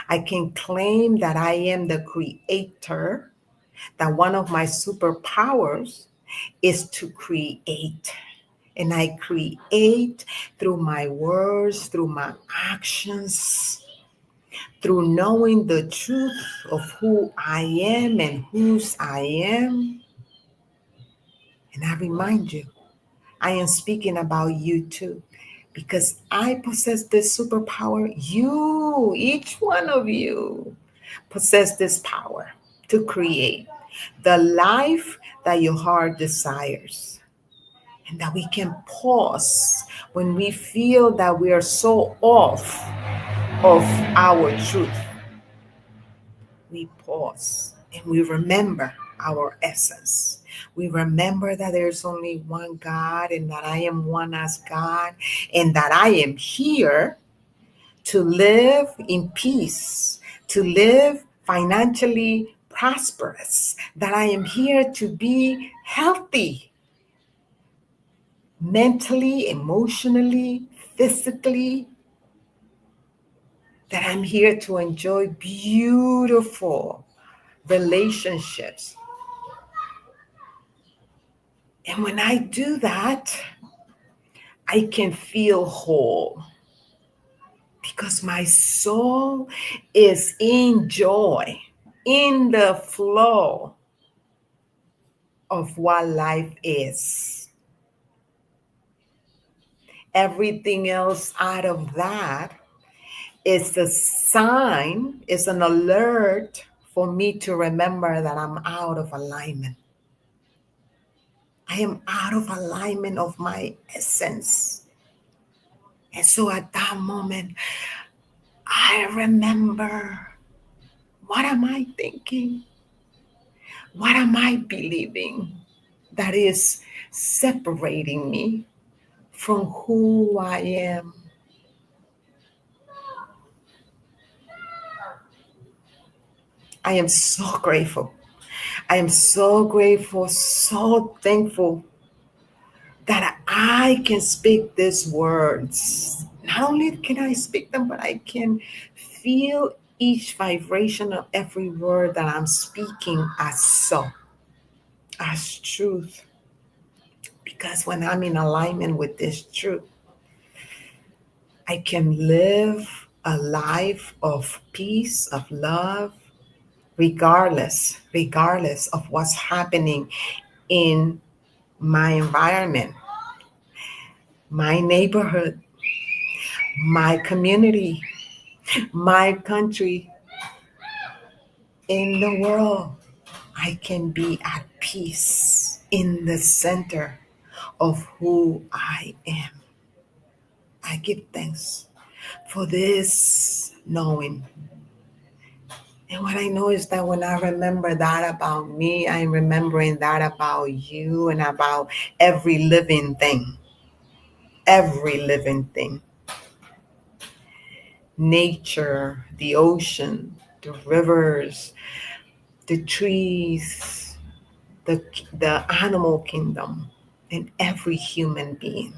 I can claim that I am the creator, that one of my superpowers is to create. And I create through my words, through my actions, through knowing the truth of who I am and whose I am. And I remind you, I am speaking about you too, because I possess this superpower. You, each one of you, possess this power to create the life that your heart desires. And that we can pause when we feel that we are so off of our truth. We pause and we remember our essence. We remember that there's only one God and that I am one as God, and that I am here to live in peace, to live financially prosperous, that I am here to be healthy mentally, emotionally, physically, that I'm here to enjoy beautiful relationships. And when I do that, I can feel whole because my soul is in joy, in the flow of what life is. Everything else out of that is a sign, is an alert for me to remember that I'm out of alignment. I am out of alignment of my essence. And so at that moment, I remember, what am I thinking? What am I believing that is separating me from who I am? I am so grateful. I am so grateful, so thankful that I can speak these words. Not only can I speak them, but I can feel each vibration of every word that I'm speaking as so, as truth. Because when I'm in alignment with this truth, I can live a life of peace, of love, regardless of what's happening in my environment, my neighborhood, my community, my country, in the world. I can be at peace in the center of who I am. I give thanks for this knowing And what I know is that when I remember that about me, I'm remembering that about you and about every living thing, every living thing. Nature, the ocean, the rivers, the trees, the animal kingdom, and every human being,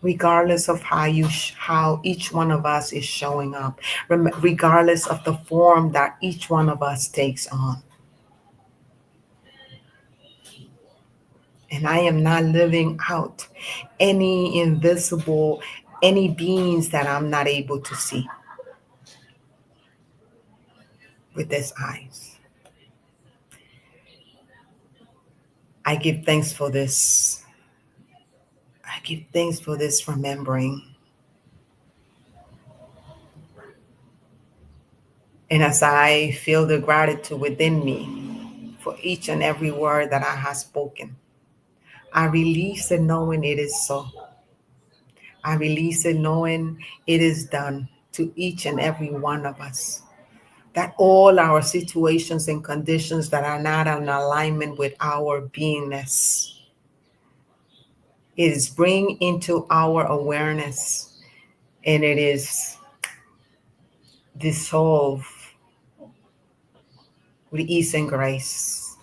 regardless of how each one of us is showing up, regardless of the form that each one of us takes on. And I am not living out any invisible, any beings that I'm not able to see with these eyes. I give thanks for this. I give thanks for this remembering. And as I feel the gratitude within me for each and every word that I have spoken, I release it knowing it is so. I release it knowing it is done to each and every one of us. That all our situations and conditions that are not in alignment with our beingness is bring into our awareness, and it is dissolved with ease and grace.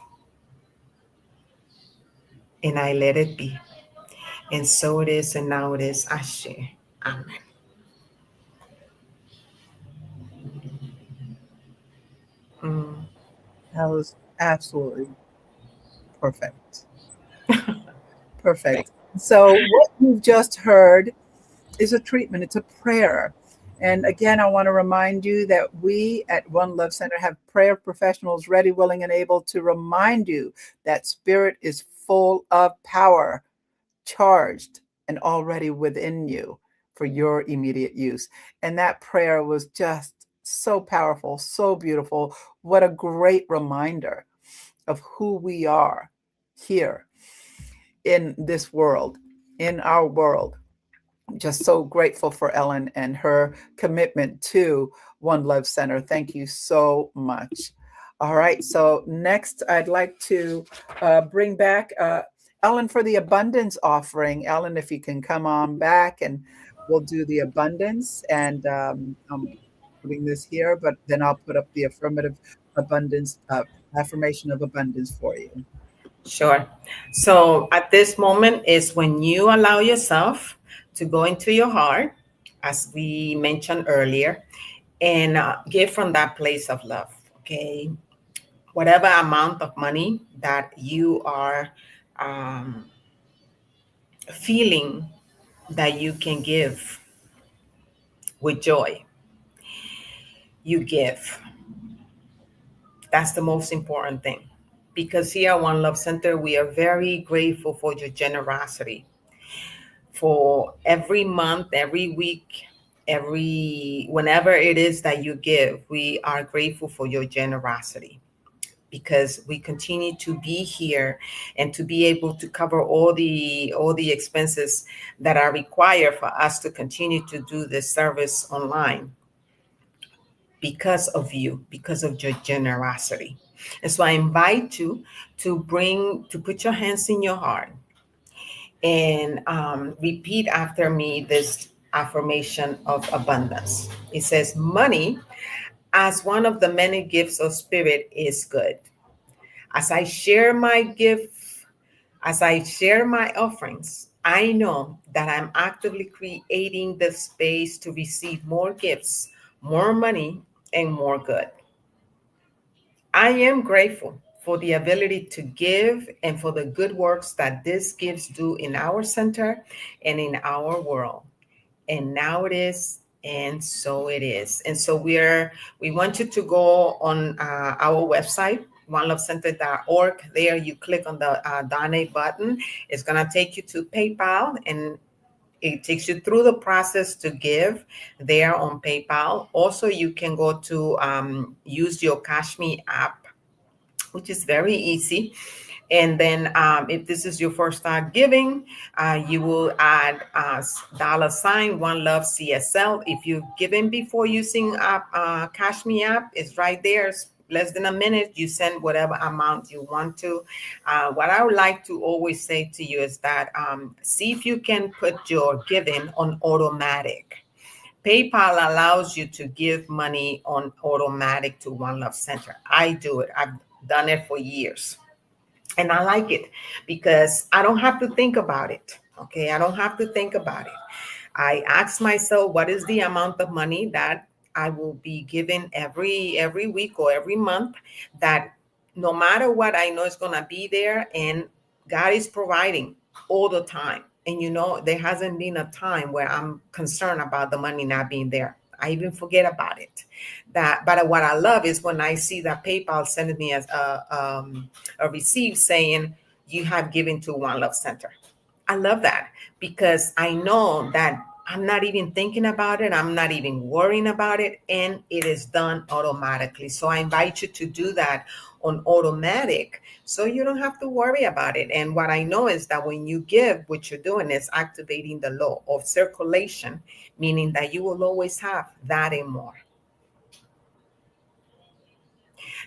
And I let it be. And so it is, and now it is. Ashe. Amen. Mm. That was absolutely perfect. Perfect. So, what you've just heard is a treatment, it's a prayer. And again, I want to remind you that we at One Love Center have prayer professionals ready, willing, and able to remind you that spirit is full of power, charged, and already within you for your immediate use. And that prayer was just so powerful, so beautiful. What a great reminder of who we are here in this world, in our world. Just so grateful for Ellen and her commitment to One Love Center. Thank you so much. All right. So next, I'd like to bring back Ellen for the abundance offering. Ellen, if you can come on back and we'll do the abundance. And I'm putting this here, but then I'll put up the affirmative abundance, affirmation of abundance for you. Sure. So at this moment is when you allow yourself to go into your heart, as we mentioned earlier, and give from that place of love. Okay. Whatever amount of money that you are um, feeling that you can give with joy, you give. That's the most important thing. Because here at One Love Center, we are very grateful for your generosity. For every month, every week, whenever it is that you give, we are grateful for your generosity, because we continue to be here and to be able to cover all the expenses that are required for us to continue to do this service online, because of you, because of your generosity. And so I invite you to put your hands in your heart and repeat after me this affirmation of abundance. It says, money as one of the many gifts of spirit is good. As I share my gift, as I share my offerings, I know that I'm actively creating the space to receive more gifts, more money, and more good. I am grateful for the ability to give and for the good works that these gifts do in our center and in our world. And now it is, and so it is. And so we want you to go on our website, onelovecenter.org. There you click on the donate button. It's going to take you to PayPal, and it takes you through the process to give there on PayPal. Also, you can go to use your Cash Me app, which is very easy. And then if this is your first time giving, you will add $ One Love CSL. If you've given before using Cash Me App, it's right there. It's less than a minute. You send whatever amount you want to. What I would like to always say to you is that see if you can put your giving on automatic. PayPal allows you to give money on automatic to One Love Center. I do it. I've done it for years. And I like it because I don't have to think about it. Okay. I don't have to think about it. I ask myself, what is the amount of money that I will be given every week or every month, that no matter what, I know it's going to be there, and God is providing all the time. And there hasn't been a time where I'm concerned about the money not being there. I even forget about it. But what I love is when I see that PayPal sending me as a receipt saying you have given to One Love Center. I love that because I know that I'm not even thinking about it. I'm not even worrying about it, and it is done automatically. So I invite you to do that on automatic so you don't have to worry about it. And what I know is that when you give, what you're doing is activating the law of circulation, meaning that you will always have that and more.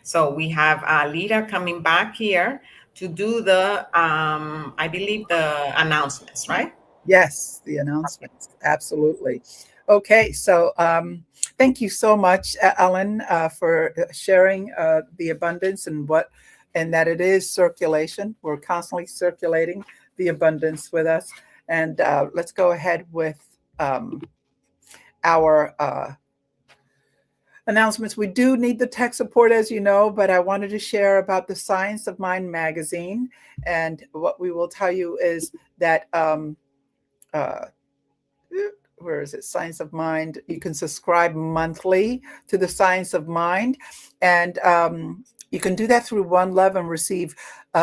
So we have Lita coming back here to do the, I believe, the announcements, right? Yes, the announcements. Absolutely. Okay, so thank you so much, Ellen, for sharing the abundance and that it is circulation. We're constantly circulating the abundance with us. And let's go ahead with our announcements. We do need the tech support, as you know, but I wanted to share about the Science of Mind magazine. And what we will tell you is that where is it? Science of Mind. You can subscribe monthly to the Science of Mind, and you can do that through One Love and receive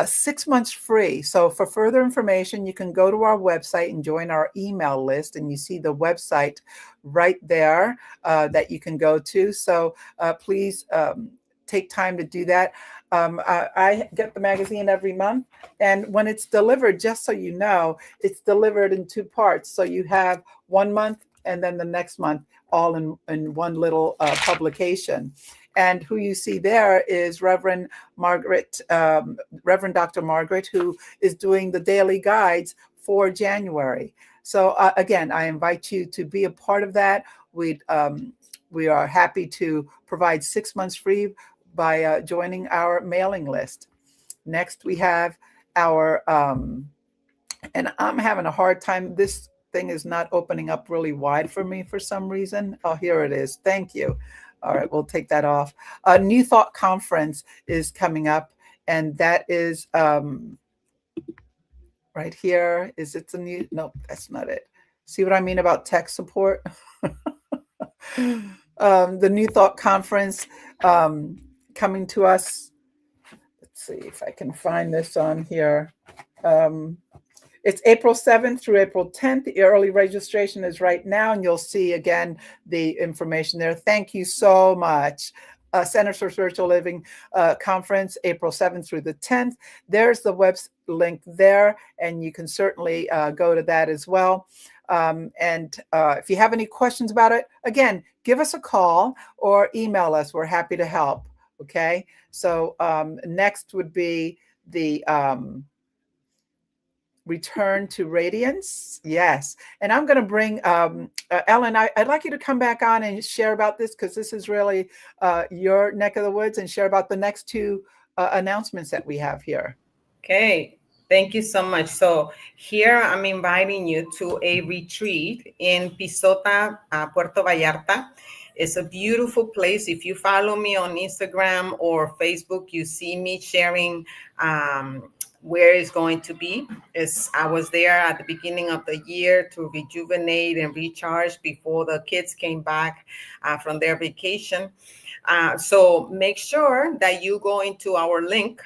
6 months free. So for further information, you can go to our website and join our email list, and you see the website right there that you can go to. So please take time to do that. I get the magazine every month, and when it's delivered, just so you know, it's delivered in 2 parts. So you have 1 month and then the next month, all in one little publication. And who you see there is Reverend Dr. Margaret, who is doing the daily guides for January. So again, I invite you to be a part of that. We are happy to provide 6 months free by joining our mailing list. Next, we have our, and I'm having a hard time. This thing is not opening up really wide for me for some reason. Oh, here it is. Thank you. All right, we'll take that off. A New Thought Conference is coming up, and that is right here. Is it the new? No, that's not it. See what I mean about tech support? The New Thought Conference coming to us. Let's see if I can find this on here. It's April 7th through April 10th. The early registration is right now, and you'll see again the information there. Thank you so much. Center for Spiritual Living Conference, April 7th through the 10th. There's the web link there, and you can certainly go to that as well. And if you have any questions about it, again, give us a call or email us. We're happy to help. Okay. So next would be the Return to Radiance. Yes. And I'm going to bring Ellen, I'd like you to come back on and share about this, because this is really your neck of the woods, and share about the next 2 announcements that we have here. Okay. Thank you so much. So here I'm inviting you to a retreat in Pisota, Puerto Vallarta. It's a beautiful place. If you follow me on Instagram or Facebook, you see me sharing where it's going to be. I was there at the beginning of the year to rejuvenate and recharge before the kids came back from their vacation. So make sure that you go into our link.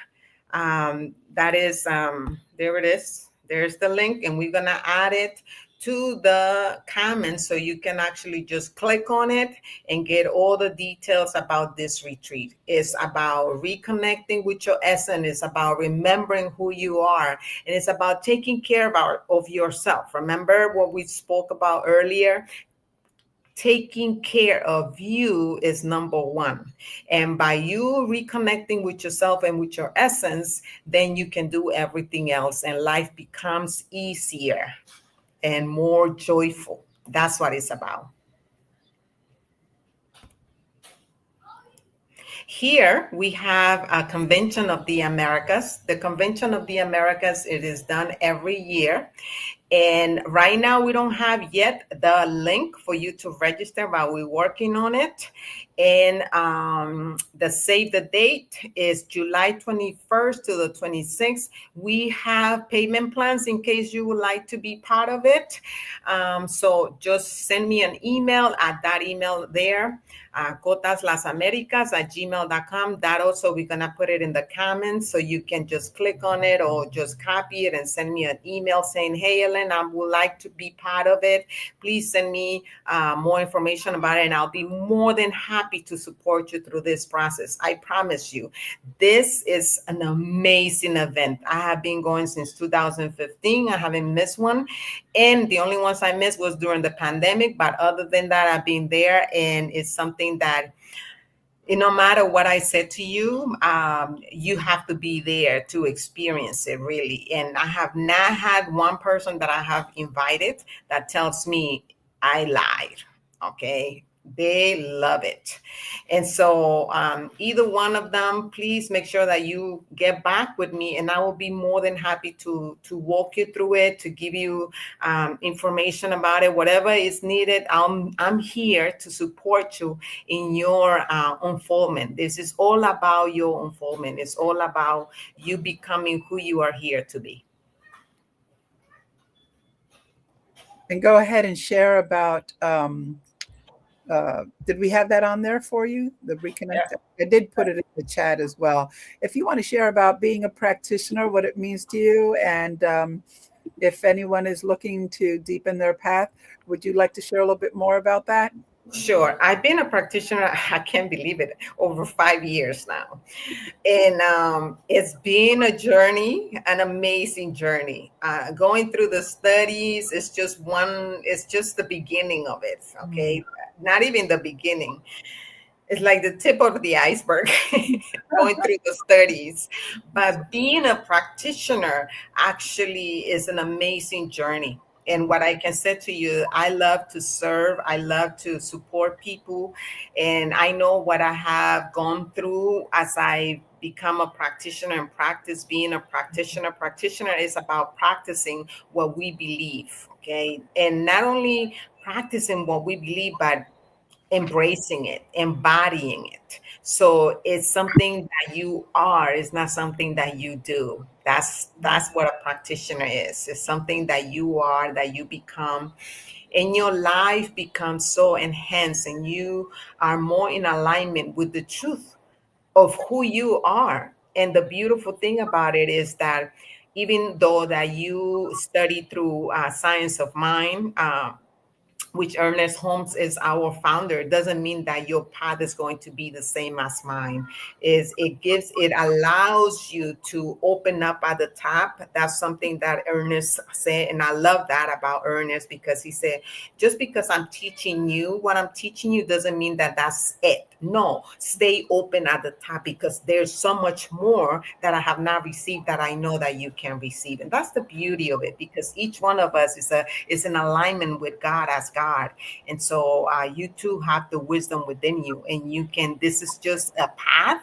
That is, there it is. There's the link, and we're going to add it to the comments so you can actually just click on it and get all the details about this retreat. It's about reconnecting with your essence. It's about remembering who you are. And it's about taking care of yourself. Remember what we spoke about earlier? Taking care of you is number one. And by you reconnecting with yourself and with your essence, then you can do everything else and life becomes easier and more joyful. That's what it's about. Here we have a Convention of the Americas. The Convention of the Americas, it is done every year. And right now we don't have yet the link for you to register, but we're working on it. And the save the date is July 21st to the 26th. We have payment plans in case you would like to be part of it. So just send me an email at that email there, cotaslasamericas@gmail.com. That also, we're going to put it in the comments so you can just click on it or just copy it and send me an email saying, hey, Ellen, I would like to be part of it. Please send me more information about it, and I'll be more than happy to support you through this process. I promise you, this is an amazing event. I have been going since 2015. I haven't missed one. And the only ones I missed was during the pandemic. But other than that, I've been there, and it's something that, no matter what I said to you, you have to be there to experience it, really. And I have not had one person that I have invited that tells me I lied. Okay. They love it. And so either one of them, please make sure that you get back with me, and I will be more than happy to walk you through it, to give you information about it, whatever is needed. I'm here to support you in your unfoldment. This is all about your unfoldment. It's all about you becoming who you are here to be. And go ahead and share about, did we have that on there for you? The reconnect? Yeah. I did put it in the chat as well. If you want to share about being a practitioner, what it means to you, and if anyone is looking to deepen their path, would you like to share a little bit more about that? Sure. I've been a practitioner, I can't believe it, over 5 years now. And it's been a journey, an amazing journey. Going through the studies is it's just the beginning of it. Okay. Mm-hmm. Not even the beginning. It's like the tip of the iceberg going through the studies. But being a practitioner actually is an amazing journey. And what I can say to you, I love to serve. I love to support people. And I know what I have gone through as I become a practitioner and practice being a practitioner. Practitioner is about practicing what we believe, okay? And not only practicing what we believe, but embracing it, embodying it. So it's something that you are, it's not something that you do. That's what a practitioner is. It's something that you are, that you become, and your life becomes so enhanced, and you are more in alignment with the truth of who you are. And the beautiful thing about it is that even though that you study through science of mind, which Ernest Holmes is our founder, doesn't mean that your path is going to be the same as mine. It allows you to open up at the top. That's something that Ernest said. And I love that about Ernest, because he said, just because I'm teaching you what I'm teaching you doesn't mean that that's it. No, stay open at the top, because there's so much more that I have not received that I know that you can receive. And that's the beauty of it, because each one of us is in alignment with God as God. And so you too have the wisdom within you, and you can, this is just a path,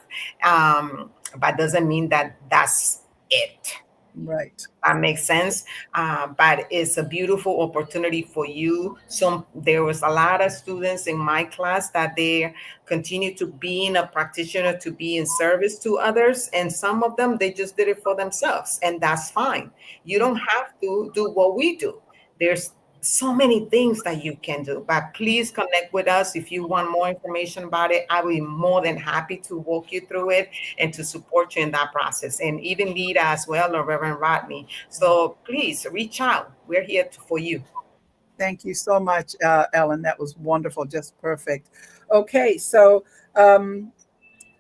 but doesn't mean that that's it. Right. That makes sense. But it's a beautiful opportunity for you. So there was a lot of students in my class that they continue to be in a practitioner, to be in service to others. And some of them, they just did it for themselves. And that's fine. You don't have to do what we do. There's so many things that you can do, but please connect with us. If you want more information about it, I will be more than happy to walk you through it and to support you in that process, and even Lita as well, or Reverend Rodney. So please reach out. We're here for you. Thank you so much, Ellen. That was wonderful, just perfect. Okay, so um,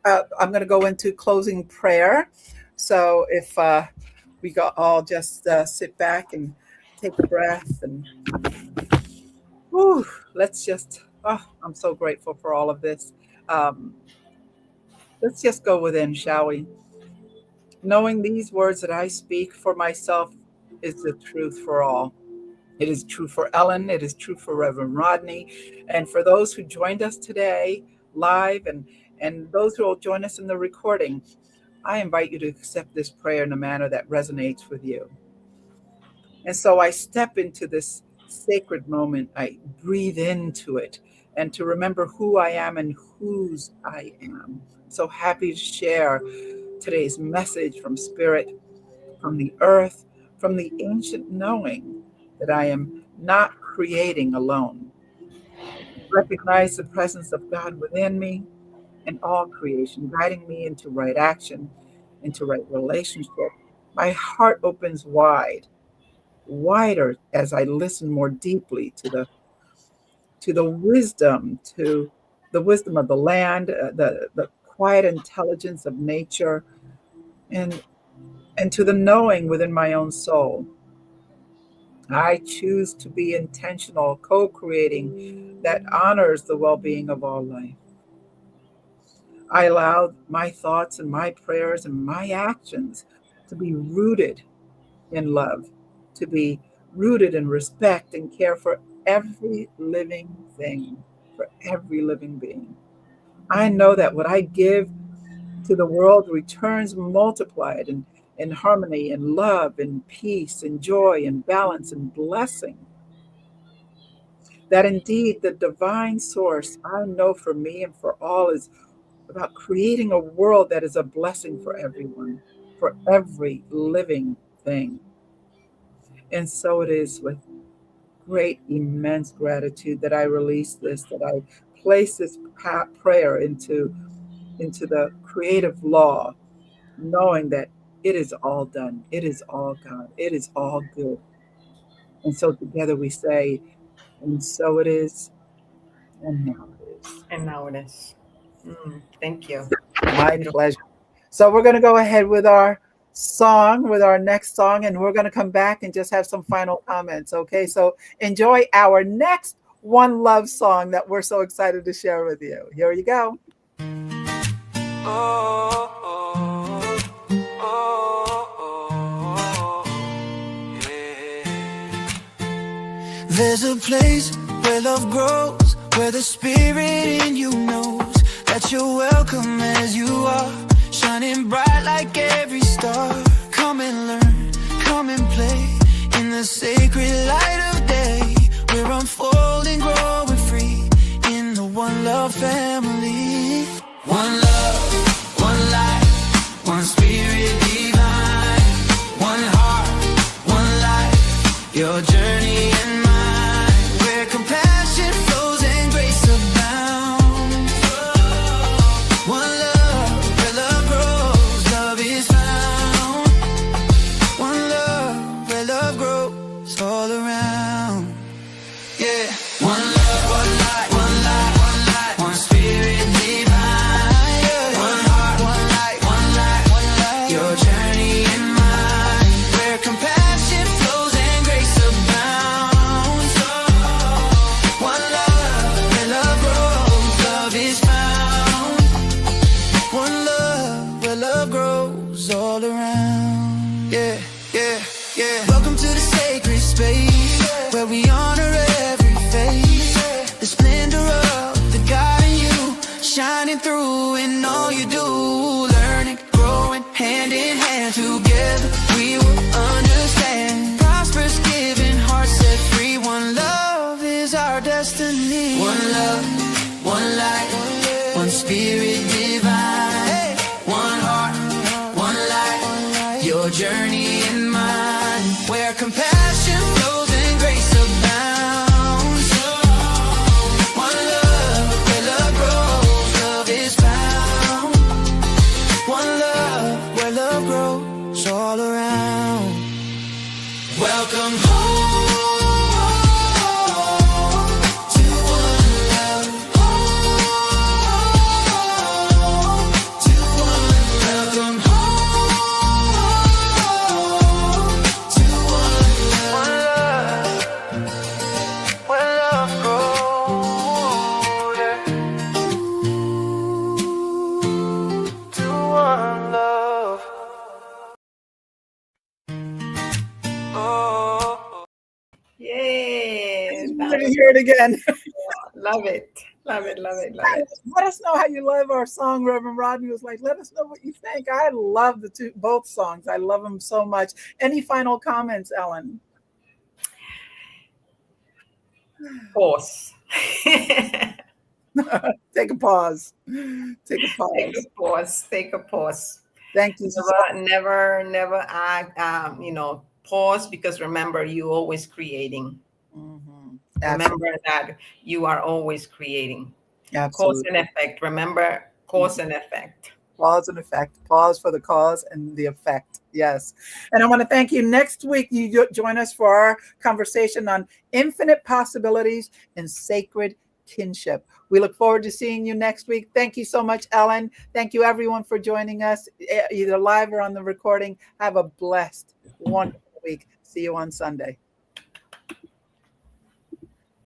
I'm going to go into closing prayer. So if we go all just sit back and take a breath and whew, let's just, oh, I'm so grateful for all of this. Um, let's just go within, shall we? Knowing these words that I speak for myself is the truth for all. It is true for Ellen. It is true for Reverend Rodney. And for those who joined us today live and those who will join us in the recording, I invite you to accept this prayer in a manner that resonates with you. And so I step into this sacred moment. I breathe into it and to remember who I am and whose I am. So happy to share today's message from Spirit, from the earth, from the ancient knowing that I am not creating alone. Recognize the presence of God within me and all creation, guiding me into right action, into right relationship. My heart opens wide, wider as I listen more deeply to the wisdom, to the wisdom of the land, the quiet intelligence of nature, and to the knowing within my own soul. I choose to be intentional, co-creating that honors the well-being of all life. I allow my thoughts and my prayers and my actions to be rooted in love, to be rooted in respect and care for every living thing, for every living being. I know that what I give to the world returns multiplied in harmony and love and peace and joy and balance and blessing. That indeed the divine source I know for me and for all is about creating a world that is a blessing for everyone, for every living thing. And so it is with great, immense gratitude that I release this, that I place this prayer into the creative law, knowing that it is all done. It is all God. It is all good. And so together we say, and so it is, and now it is. And now it is. Thank you. My pleasure. So we're going to go ahead with our song, with our next song, and we're going to come back and just have some final comments. Okay, so enjoy our next One Love song that we're so excited to share with you. Here you go. There's a place where love grows, where the spirit in you knows that you're welcome as you are, shining bright like every star. Come and learn, come and play in the sacred light of day. We're unfolding, growing free in the One Love family. One love, one life, one spirit divine, one heart, one life, your journey and mine, where compassion flows and grace abounds. One love, where love grows, love is found. One love, where love grows all around. Yeah. One love, one light, one light, one light, one spirit divine. Yeah. One heart, one light, one light, one light, your journey and mine, where compassion flows and grace abounds. One love, where love grows, love is found. One love, where love grows all around. Yeah, yeah, yeah. Welcome to the sacred space. to hear it again. Love it. Love it. Love it. Love it. Let us know how you love our song. Reverend Rodney was like, let us know what you think. I love both songs. I love them so much. Any final comments, Ellen? Pause. Take a pause. Take a pause. Take a pause. Take a pause. Thank you. Never act, pause, because remember, you're always creating. Mm-hmm. Remember that you are always creating. Absolutely. Cause and effect. Remember, cause and effect. Cause and effect. Pause for the cause and the effect. Yes. And I want to thank you. Next week, you join us for our conversation on infinite possibilities and sacred kinship. We look forward to seeing you next week. Thank you so much, Ellen. Thank you, everyone, for joining us, either live or on the recording. Have a blessed, wonderful week. See you on Sunday.